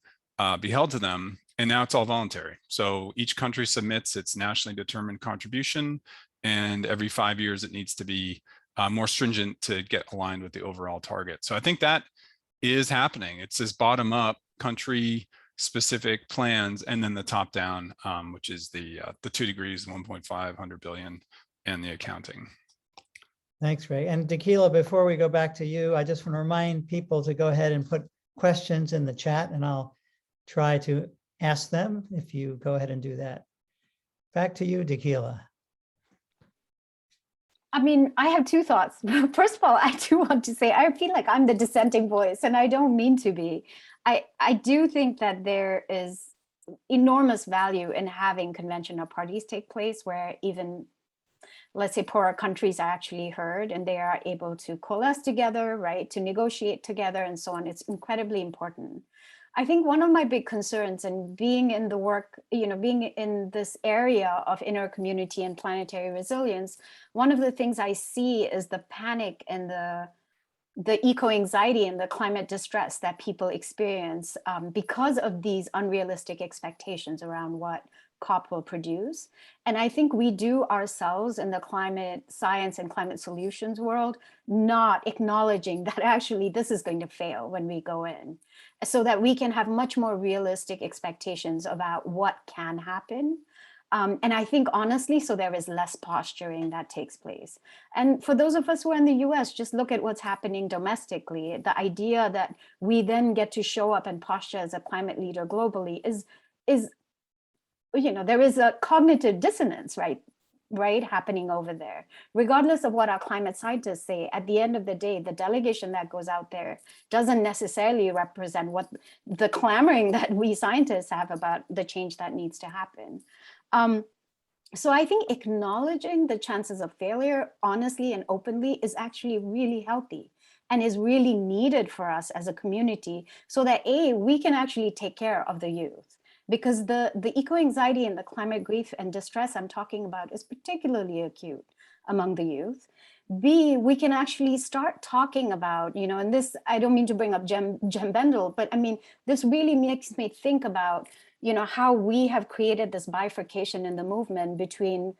be held to them. And now it's all voluntary. So each country submits its nationally determined contribution, and every 5 years it needs to be more stringent to get aligned with the overall target. So I think that is happening. It's this bottom-up country specific plans, and then the top down, which is the 2 degrees, 1.5, 100 billion, and the accounting. Thanks, Ray. And Tequila, before we go back to you, I just want to remind people to go ahead and put questions in the chat, and I'll try to ask them if you go ahead and do that. Back to you, Tequila. I mean, I have two thoughts. First of all, I do want to say, I feel like I'm the dissenting voice, and I don't mean to be. I do think that there is enormous value in having conventional parties take place where even, let's say, poorer countries are actually heard and they are able to coalesce together, right, to negotiate together and so on. It's incredibly important. I think one of my big concerns, and being in the work, being in this area of inner community and planetary resilience, one of the things I see is the panic and the eco-anxiety and the climate distress that people experience because of these unrealistic expectations around what COP will produce. And I think we do ourselves in the climate science and climate solutions world not acknowledging that actually this is going to fail when we go in, so that we can have much more realistic expectations about what can happen. And I think honestly, so there is less posturing that takes place. And for those of us who are in the US, just look at what's happening domestically. The idea that we then get to show up and posture as a climate leader globally is there is a cognitive dissonance, right, happening over there. Regardless of what our climate scientists say, at the end of the day, the delegation that goes out there doesn't necessarily represent what the clamoring that we scientists have about the change that needs to happen. So I think acknowledging the chances of failure honestly and openly is actually really healthy and is really needed for us as a community so that we can actually take care of the youth. Because the eco-anxiety and the climate grief and distress I'm talking about is particularly acute among the youth. B, we can actually start talking about, and this, I don't mean to bring up Jem Bendel, but I mean, this really makes me think about, how we have created this bifurcation in the movement between,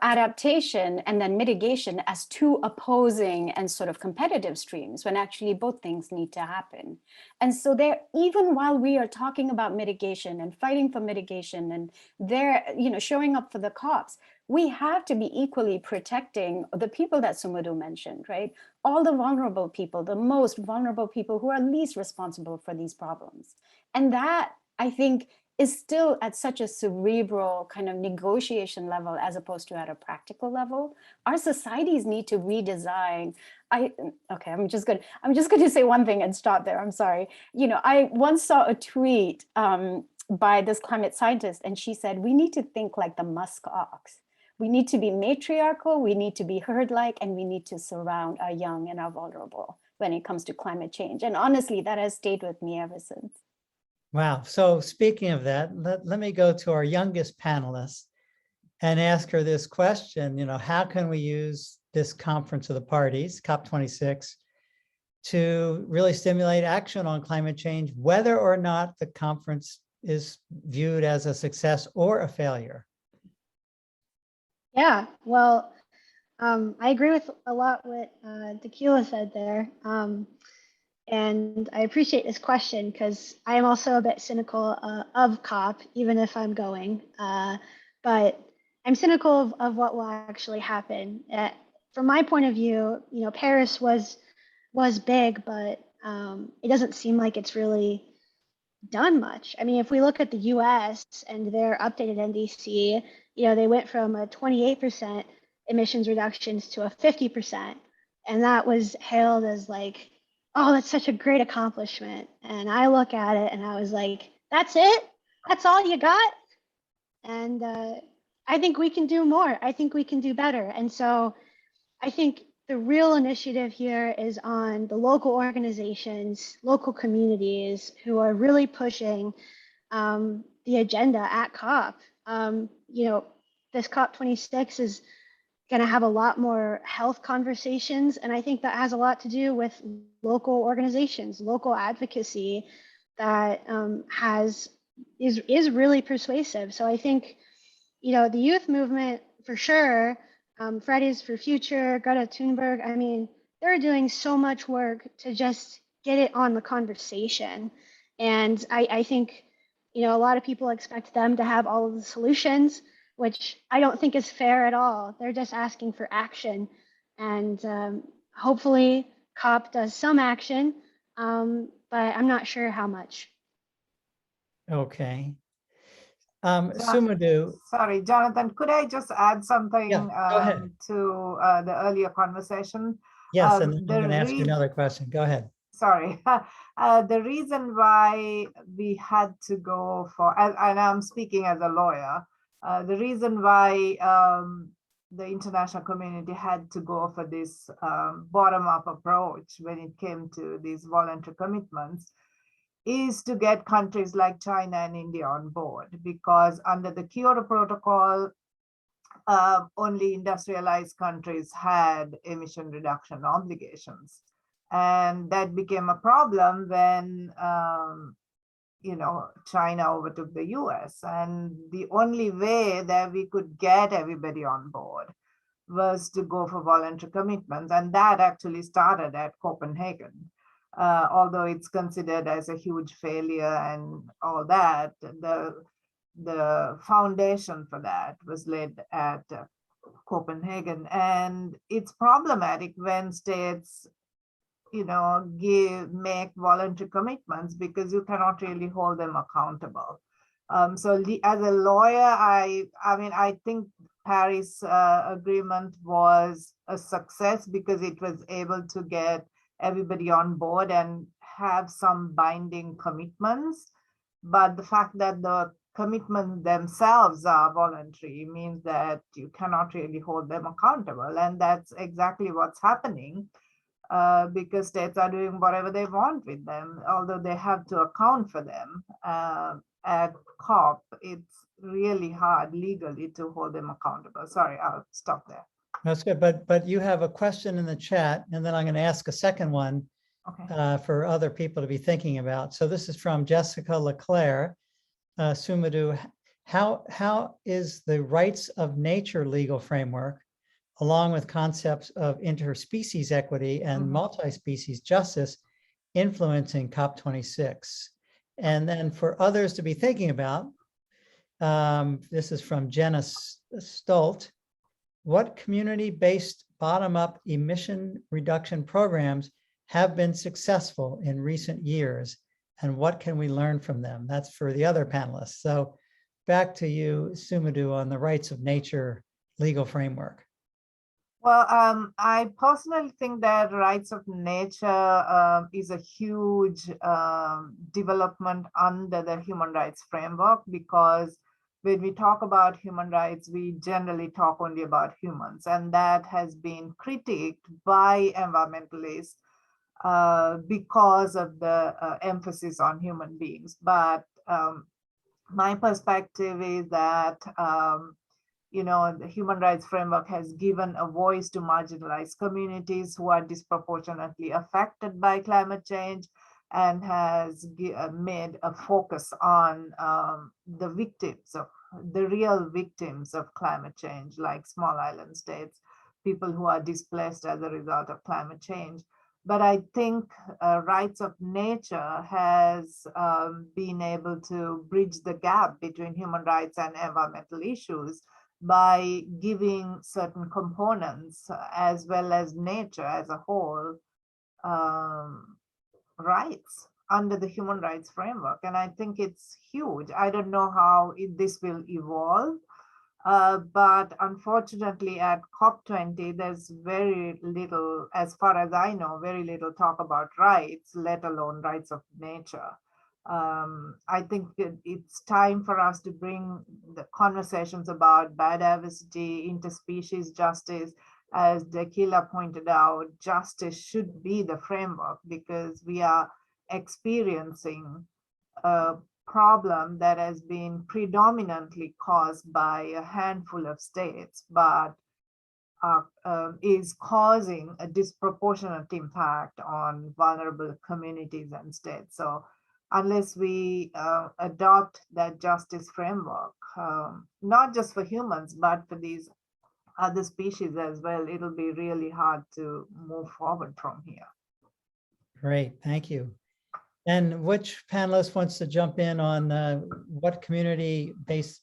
adaptation and then mitigation as two opposing and sort of competitive streams, when actually both things need to happen. And so even while we are talking about mitigation and fighting for mitigation and showing up for the COPs, we have to be equally protecting the people that Sumudu mentioned, right? All the vulnerable people, the most vulnerable people who are least responsible for these problems. And that, I think, is still at such a cerebral kind of negotiation level as opposed to at a practical level. Our societies need to redesign. I'm just going to say one thing and stop there. I'm sorry. I once saw a tweet by this climate scientist, and she said, we need to think like the musk ox. We need to be matriarchal, we need to be herd-like, and we need to surround our young and our vulnerable when it comes to climate change. And honestly, that has stayed with me ever since. Wow. So speaking of that, let me go to our youngest panelist and ask her this question. How can we use this Conference of the Parties, COP26, to really stimulate action on climate change, whether or not the conference is viewed as a success or a failure? Yeah, well, I agree with a lot what Tequila said there. And I appreciate this question because I am also a bit cynical of COP, even if I'm going. But I'm cynical of what will actually happen. From my point of view, Paris was big, but it doesn't seem like it's really done much. I mean, if we look at the US and their updated NDC, they went from a 28% emissions reductions to a 50%. And that was hailed as like, oh, that's such a great accomplishment. And I look at it and I was like, that's it? That's all you got? And I think we can do more. I think we can do better. And so I think the real initiative here is on the local organizations, local communities who are really pushing the agenda at COP. You know, this COP26 is going to have a lot more health conversations, and I think that has a lot to do with local organizations, local advocacy that is really persuasive. So I think, you know, the youth movement for sure, Fridays for Future, Greta Thunberg, I mean, they're doing so much work to just get it on the conversation. And I think, you know, a lot of people expect them to have all of the solutions, which I don't think is fair at all. They're just asking for action. And hopefully COP does some action, but I'm not sure how much. Okay. Sumudu. Sorry, Jonathan, could I just add something Yeah, go ahead. to the earlier conversation? Yes, and then I'm the going to ask you re- another question. Go ahead. Sorry, the reason why we had to go for, and I'm speaking as a lawyer, the reason why the international community had to go for this bottom-up approach when it came to these voluntary commitments is to get countries like China and India on board, because under the Kyoto Protocol, only industrialized countries had emission reduction obligations. And that became a problem when you know, China overtook the US. And the only way that we could get everybody on board was to go for voluntary commitments. And that actually started at Copenhagen. Although it's considered as a huge failure and all that, the foundation for that was laid at Copenhagen. And it's problematic when states, you know, make voluntary commitments, because you cannot really hold them accountable. So as a lawyer, I mean, I think Paris Agreement was a success because it was able to get everybody on board and have some binding commitments. But the fact that the commitments themselves are voluntary means that you cannot really hold them accountable. And that's exactly what's happening. Because states are doing whatever they want with them, although they have to account for them. At COP, it's really hard legally to hold them accountable. Sorry, I'll stop there. That's good, but you have a question in the chat, and then I'm going to ask a second one for other people to be thinking about. So this is from Jessica Leclerc. Sumudu, how is the rights of nature legal framework, along with concepts of interspecies equity and multi-species justice, influencing COP26? And then for others to be thinking about, this is from Jenna Stolt. What community-based bottom-up emission reduction programs have been successful in recent years, and what can we learn from them? That's for the other panelists. So back to you, Sumudu, on the rights of nature legal framework. Well, I personally think that rights of nature is a huge development under the human rights framework, because when we talk about human rights, we generally talk only about humans, and that has been critiqued by environmentalists because of the emphasis on human beings. But my perspective is that you know, the human rights framework has given a voice to marginalized communities who are disproportionately affected by climate change, and has made a focus on the victims of the real victims of climate change, like small island states, people who are displaced as a result of climate change. But I think rights of nature has been able to bridge the gap between human rights and environmental issues by giving certain components, as well as nature as a whole, rights under the human rights framework. And I think it's huge. I don't know how this will evolve, but unfortunately at COP20, there's very little, as far as I know, very little talk about rights, let alone rights of nature. I think it's time for us to bring the conversations about biodiversity, interspecies justice. As Dakila pointed out, justice should be the framework because we are experiencing a problem that has been predominantly caused by a handful of states, but is causing a disproportionate impact on vulnerable communities and states. So unless we adopt that justice framework, not just for humans, but for these other species as well, it'll be really hard to move forward from here. Great, thank you. And which panelist wants to jump in on what community-based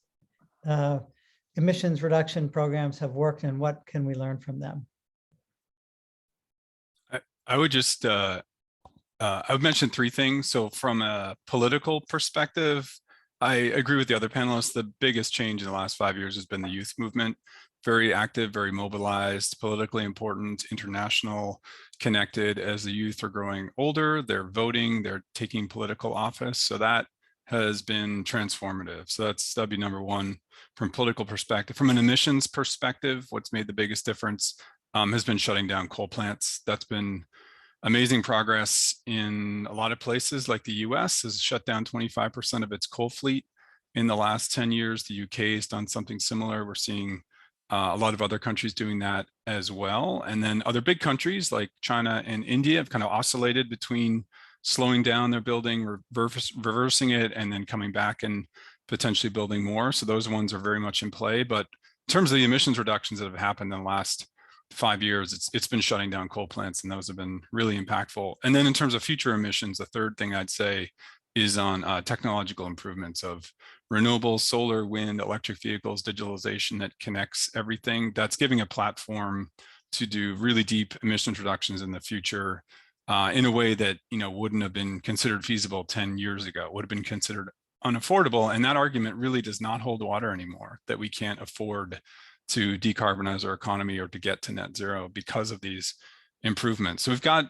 emissions reduction programs have worked and what can we learn from them? I would just, I would mention three things. So from a political perspective, I agree with the other panelists. The biggest change in the last 5 years has been the youth movement. Very active, very mobilized, politically important, international, connected. As the youth are growing older, they're voting, they're taking political office. So that has been transformative. So that'd be number one from political perspective. From an emissions perspective, what's made the biggest difference has been shutting down coal plants. That's been amazing progress in a lot of places. Like the US has shut down 25% of its coal fleet in the last 10 years. The UK has done something similar. We're seeing a lot of other countries doing that as well. And then other big countries like China and India have kind of oscillated between slowing down their building, reversing it, and then coming back and potentially building more. So those ones are very much in play. But in terms of the emissions reductions that have happened in the last 5 years, it's been shutting down coal plants, and those have been really impactful. And then in terms of future emissions, the third thing I'd say is on technological improvements of renewables, solar, wind, electric vehicles, digitalization that connects everything. That's giving a platform to do really deep emissions reductions in the future in a way that wouldn't have been considered feasible 10 years ago, would have been considered unaffordable. And that argument really does not hold water anymore, that we can't afford to decarbonize our economy or to get to net zero because of these improvements. So we've got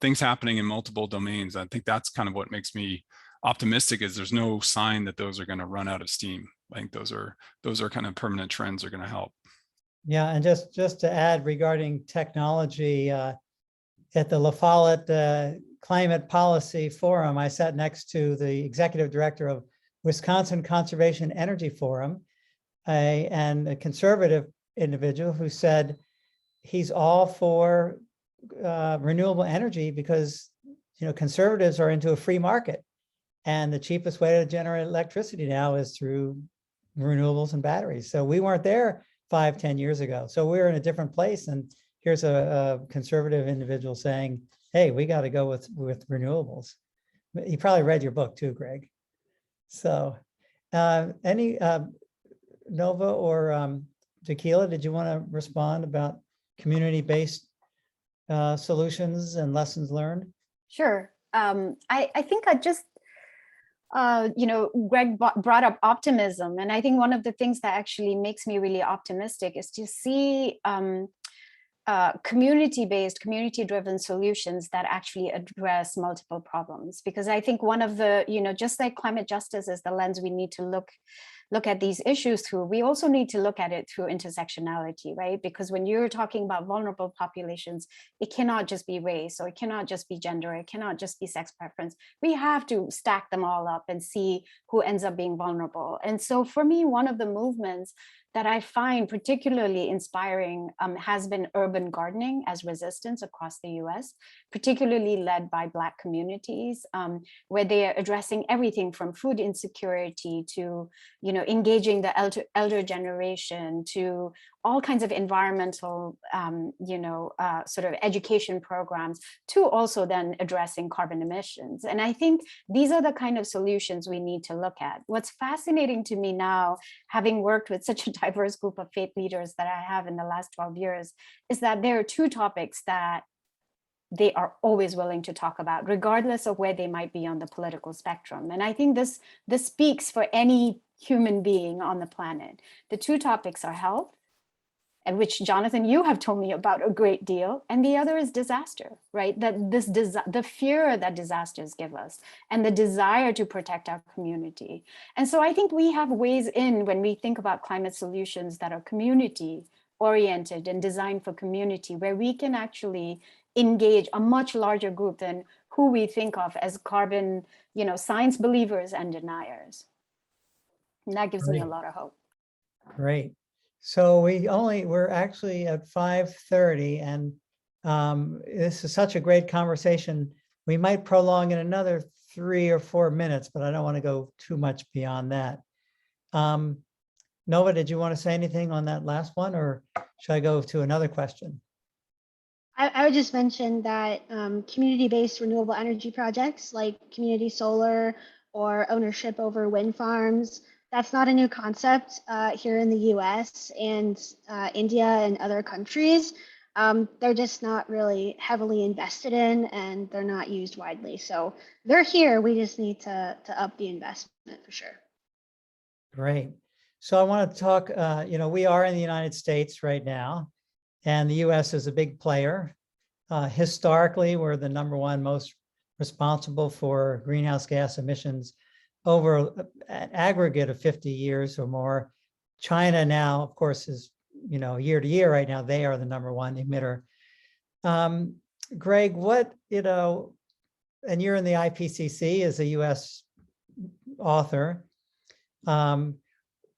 things happening in multiple domains. I think that's kind of what makes me optimistic, is there's no sign that those are going to run out of steam. I think those are kind of permanent trends that are going to help. Yeah, and just to add regarding technology, at the La Follette Climate Policy Forum, I sat next to the executive director of Wisconsin Conservation Energy Forum, and a conservative individual who said he's all for renewable energy because conservatives are into a free market, and the cheapest way to generate electricity now is through renewables and batteries. So we weren't there 5-10 years ago. So we're in a different place, and here's a conservative individual saying, hey, we got to go with renewables. He probably read your book too, Greg. So any Nova or Tequila, did you want to respond about community-based solutions and lessons learned? Sure. I think I just, Greg brought up optimism. And I think one of the things that actually makes me really optimistic is to see community-based, community-driven solutions that actually address multiple problems. Because I think one of the, just like climate justice is the lens we need to look at these issues through, we also need to look at it through intersectionality, right? Because when you're talking about vulnerable populations, it cannot just be race, or it cannot just be gender, it cannot just be sex preference. We have to stack them all up and see who ends up being vulnerable. And so for me, one of the movements that I find particularly inspiring has been urban gardening as resistance across the US, particularly led by Black communities, where they are addressing everything from food insecurity to, engaging the elder generation, to all kinds of environmental, sort of education programs, to also then addressing carbon emissions. And I think these are the kind of solutions we need to look at. What's fascinating to me now, having worked with such a diverse group of faith leaders that I have in the last 12 years, is that there are two topics that they are always willing to talk about, regardless of where they might be on the political spectrum. And I think this speaks for any human being on the planet. The two topics are health and which, Jonathan, you have told me about a great deal. And the other is disaster, right? That the fear that disasters give us and the desire to protect our community. And so I think we have ways in when we think about climate solutions that are community oriented and designed for community, where we can actually engage a much larger group than who we think of as carbon, science believers and deniers. And that gives me a lot of hope. Great. So we're actually at 5:30, and this is such a great conversation. We might prolong it another 3 or 4 minutes, but I don't want to go too much beyond that. Nova, did you want to say anything on that last one, or should I go to another question? I would just mention that community-based renewable energy projects like community solar or ownership over wind farms, that's not a new concept here in the US and India and other countries. They're just not really heavily invested in, and they're not used widely. So they're here, we just need to up the investment for sure. Great. So I want to talk, we are in the United States right now, and the US is a big player. Historically, we're the #1 most responsible for greenhouse gas emissions over an aggregate of 50 years or more. China now, of course, is, year to year right now, they are the #1 emitter. Greg, and you're in the IPCC as a US author.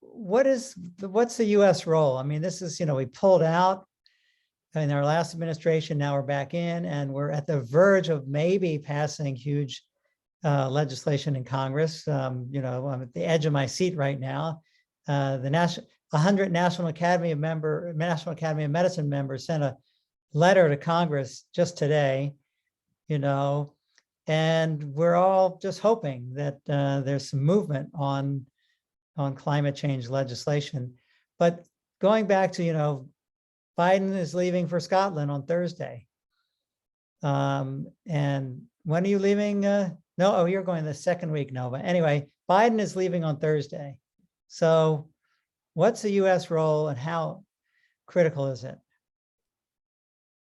What's the US role? I mean, this is, we pulled out in our last administration, now we're back in, and we're at the verge of maybe passing huge legislation in Congress. I'm at the edge of my seat right now. 100 National Academy of Medicine members sent a letter to Congress just today, and we're all just hoping that there's some movement on climate change legislation. But going back to, Biden is leaving for Scotland on Thursday. And when are you leaving? You're going the second week, Nova. Anyway, Biden is leaving on Thursday. So what's the US role and how critical is it?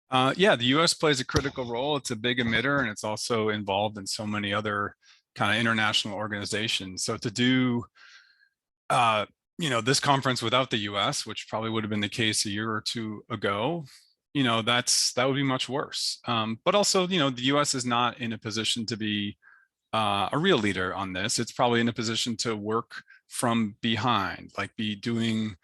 The US plays a critical role. It's a big emitter, and it's also involved in so many other kind of international organizations. So to do this conference without the US, which probably would have been the case a year or two ago, that would be much worse. But also, the US is not in a position to be a real leader on this. It's probably in a position to work from behind, like be doing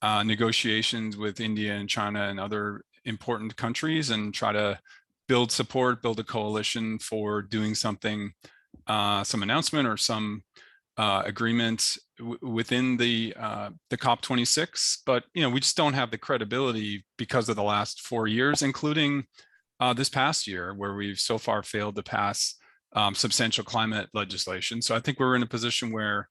negotiations with India and China and other important countries, and try to build support, build a coalition for doing something, some announcement or some agreement within the COP26, but we just don't have the credibility because of the last 4 years, including this past year, where we've so far failed to pass substantial climate legislation. So I think we're in a position where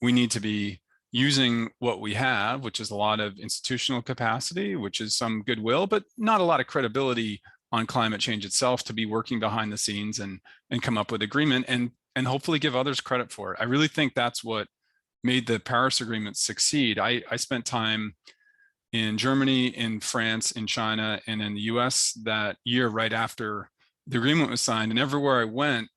we need to be using what we have, which is a lot of institutional capacity, which is some goodwill, but not a lot of credibility on climate change itself, to be working behind the scenes and come up with agreement and hopefully give others credit for it. I really think that's what made the Paris Agreement succeed. I spent time in Germany, in France, in China, and in the US that year right after the agreement was signed. And everywhere I went,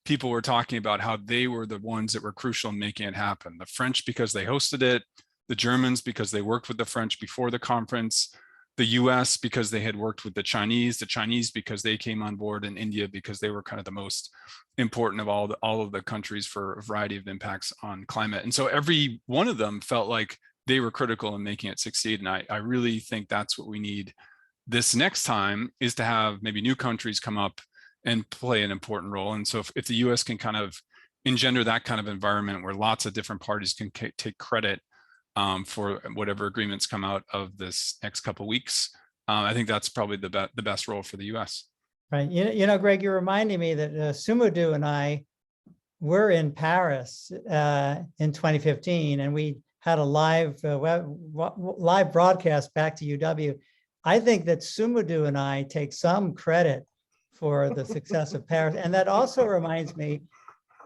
people were talking about how they were the ones that were crucial in making it happen. The French, because they hosted it, the Germans, because they worked with the French before the conference, the US, because they had worked with the Chinese, because they came on board, and India, because they were kind of the most important of all of the countries for a variety of impacts on climate. And so every one of them felt like they were critical in making it succeed. And I really think that's what we need this next time, is to have maybe new countries come up and play an important role. And so if the US can kind of engender that kind of environment where lots of different parties can take credit for whatever agreements come out of this next couple of weeks, I think that's probably the best role for the US. Right. Greg, you're reminding me that Sumudu and I were in Paris in 2015, and we had a live broadcast back to UW. I think that Sumudu and I take some credit for the success of Paris. And that also reminds me,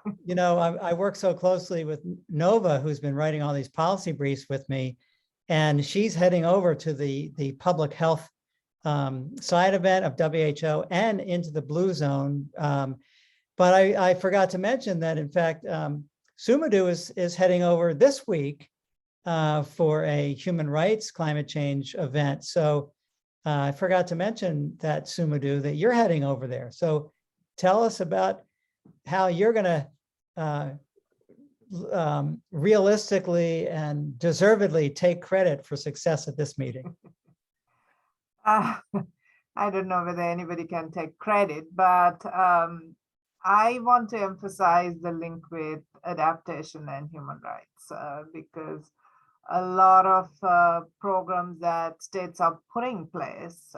I work so closely with Nova, who's been writing all these policy briefs with me. and she's heading over to the public health side event of WHO and into the blue zone. But I forgot to mention that, in fact, Sumudu is heading over this week for a human rights climate change event. So I forgot to mention that, Sumudu, that you're heading over there. So tell us about how you're going to realistically and deservedly take credit for success at this meeting. I don't know whether anybody can take credit, but I want to emphasize the link with adaptation and human rights because a lot of programs that states are putting in place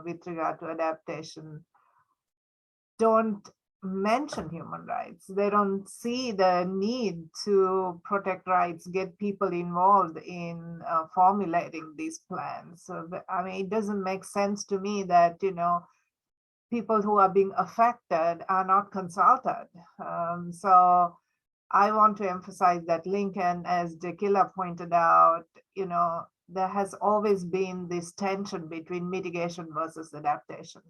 with regard to adaptation don't mention human rights. They don't see the need to protect rights, get people involved in formulating these plans. So, I mean, it doesn't make sense to me that, you know, people who are being affected are not consulted. So I want to emphasize that link. And as Dekila pointed out, you know, there has always been this tension between mitigation versus adaptation.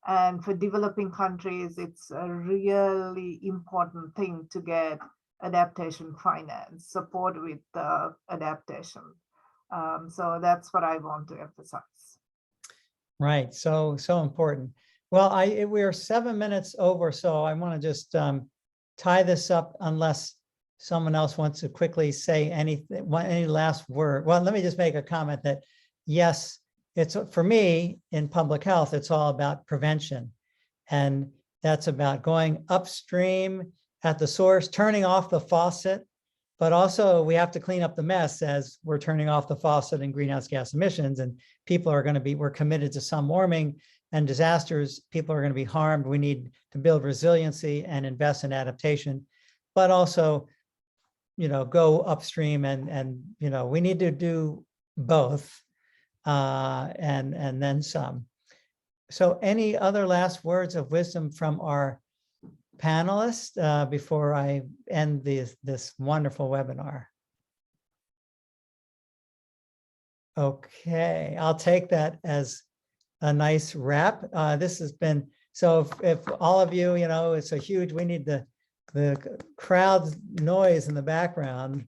And for developing countries, it's a really important thing to get adaptation finance, support with adaptation. So that's what I want to emphasize. Right, so important. Well, we're 7 minutes over, so I want to just tie this up unless someone else wants to quickly say anything, any last word. Well, let me just make a comment that yes, it's for me in public health, it's all about prevention. And that's about going upstream at the source, turning off the faucet, but also we have to clean up the mess as we're turning off the faucet in greenhouse gas emissions, and people are going to be, we're committed to some warming and disasters, people are going to be harmed. We need to build resiliency and invest in adaptation, but also, you know, go upstream and you know, we need to do both. And then some. So any other last words of wisdom from our panelists before I end this wonderful webinar? Okay, I'll take that as a nice wrap. This has been, so if all of you, you know, it's a huge, we need the crowd's noise in the background.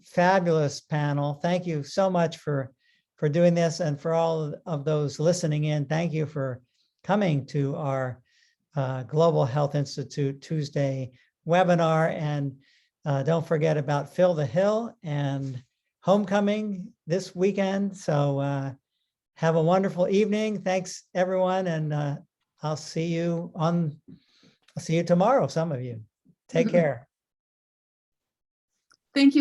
Fabulous panel. Thank you so much for doing this, and for all of those listening in, thank you for coming to our Global Health Institute Tuesday webinar. And don't forget about Fill the Hill and homecoming this weekend. So have a wonderful evening. Thanks everyone. And I'll see you tomorrow, some of you. Take care. Thank you.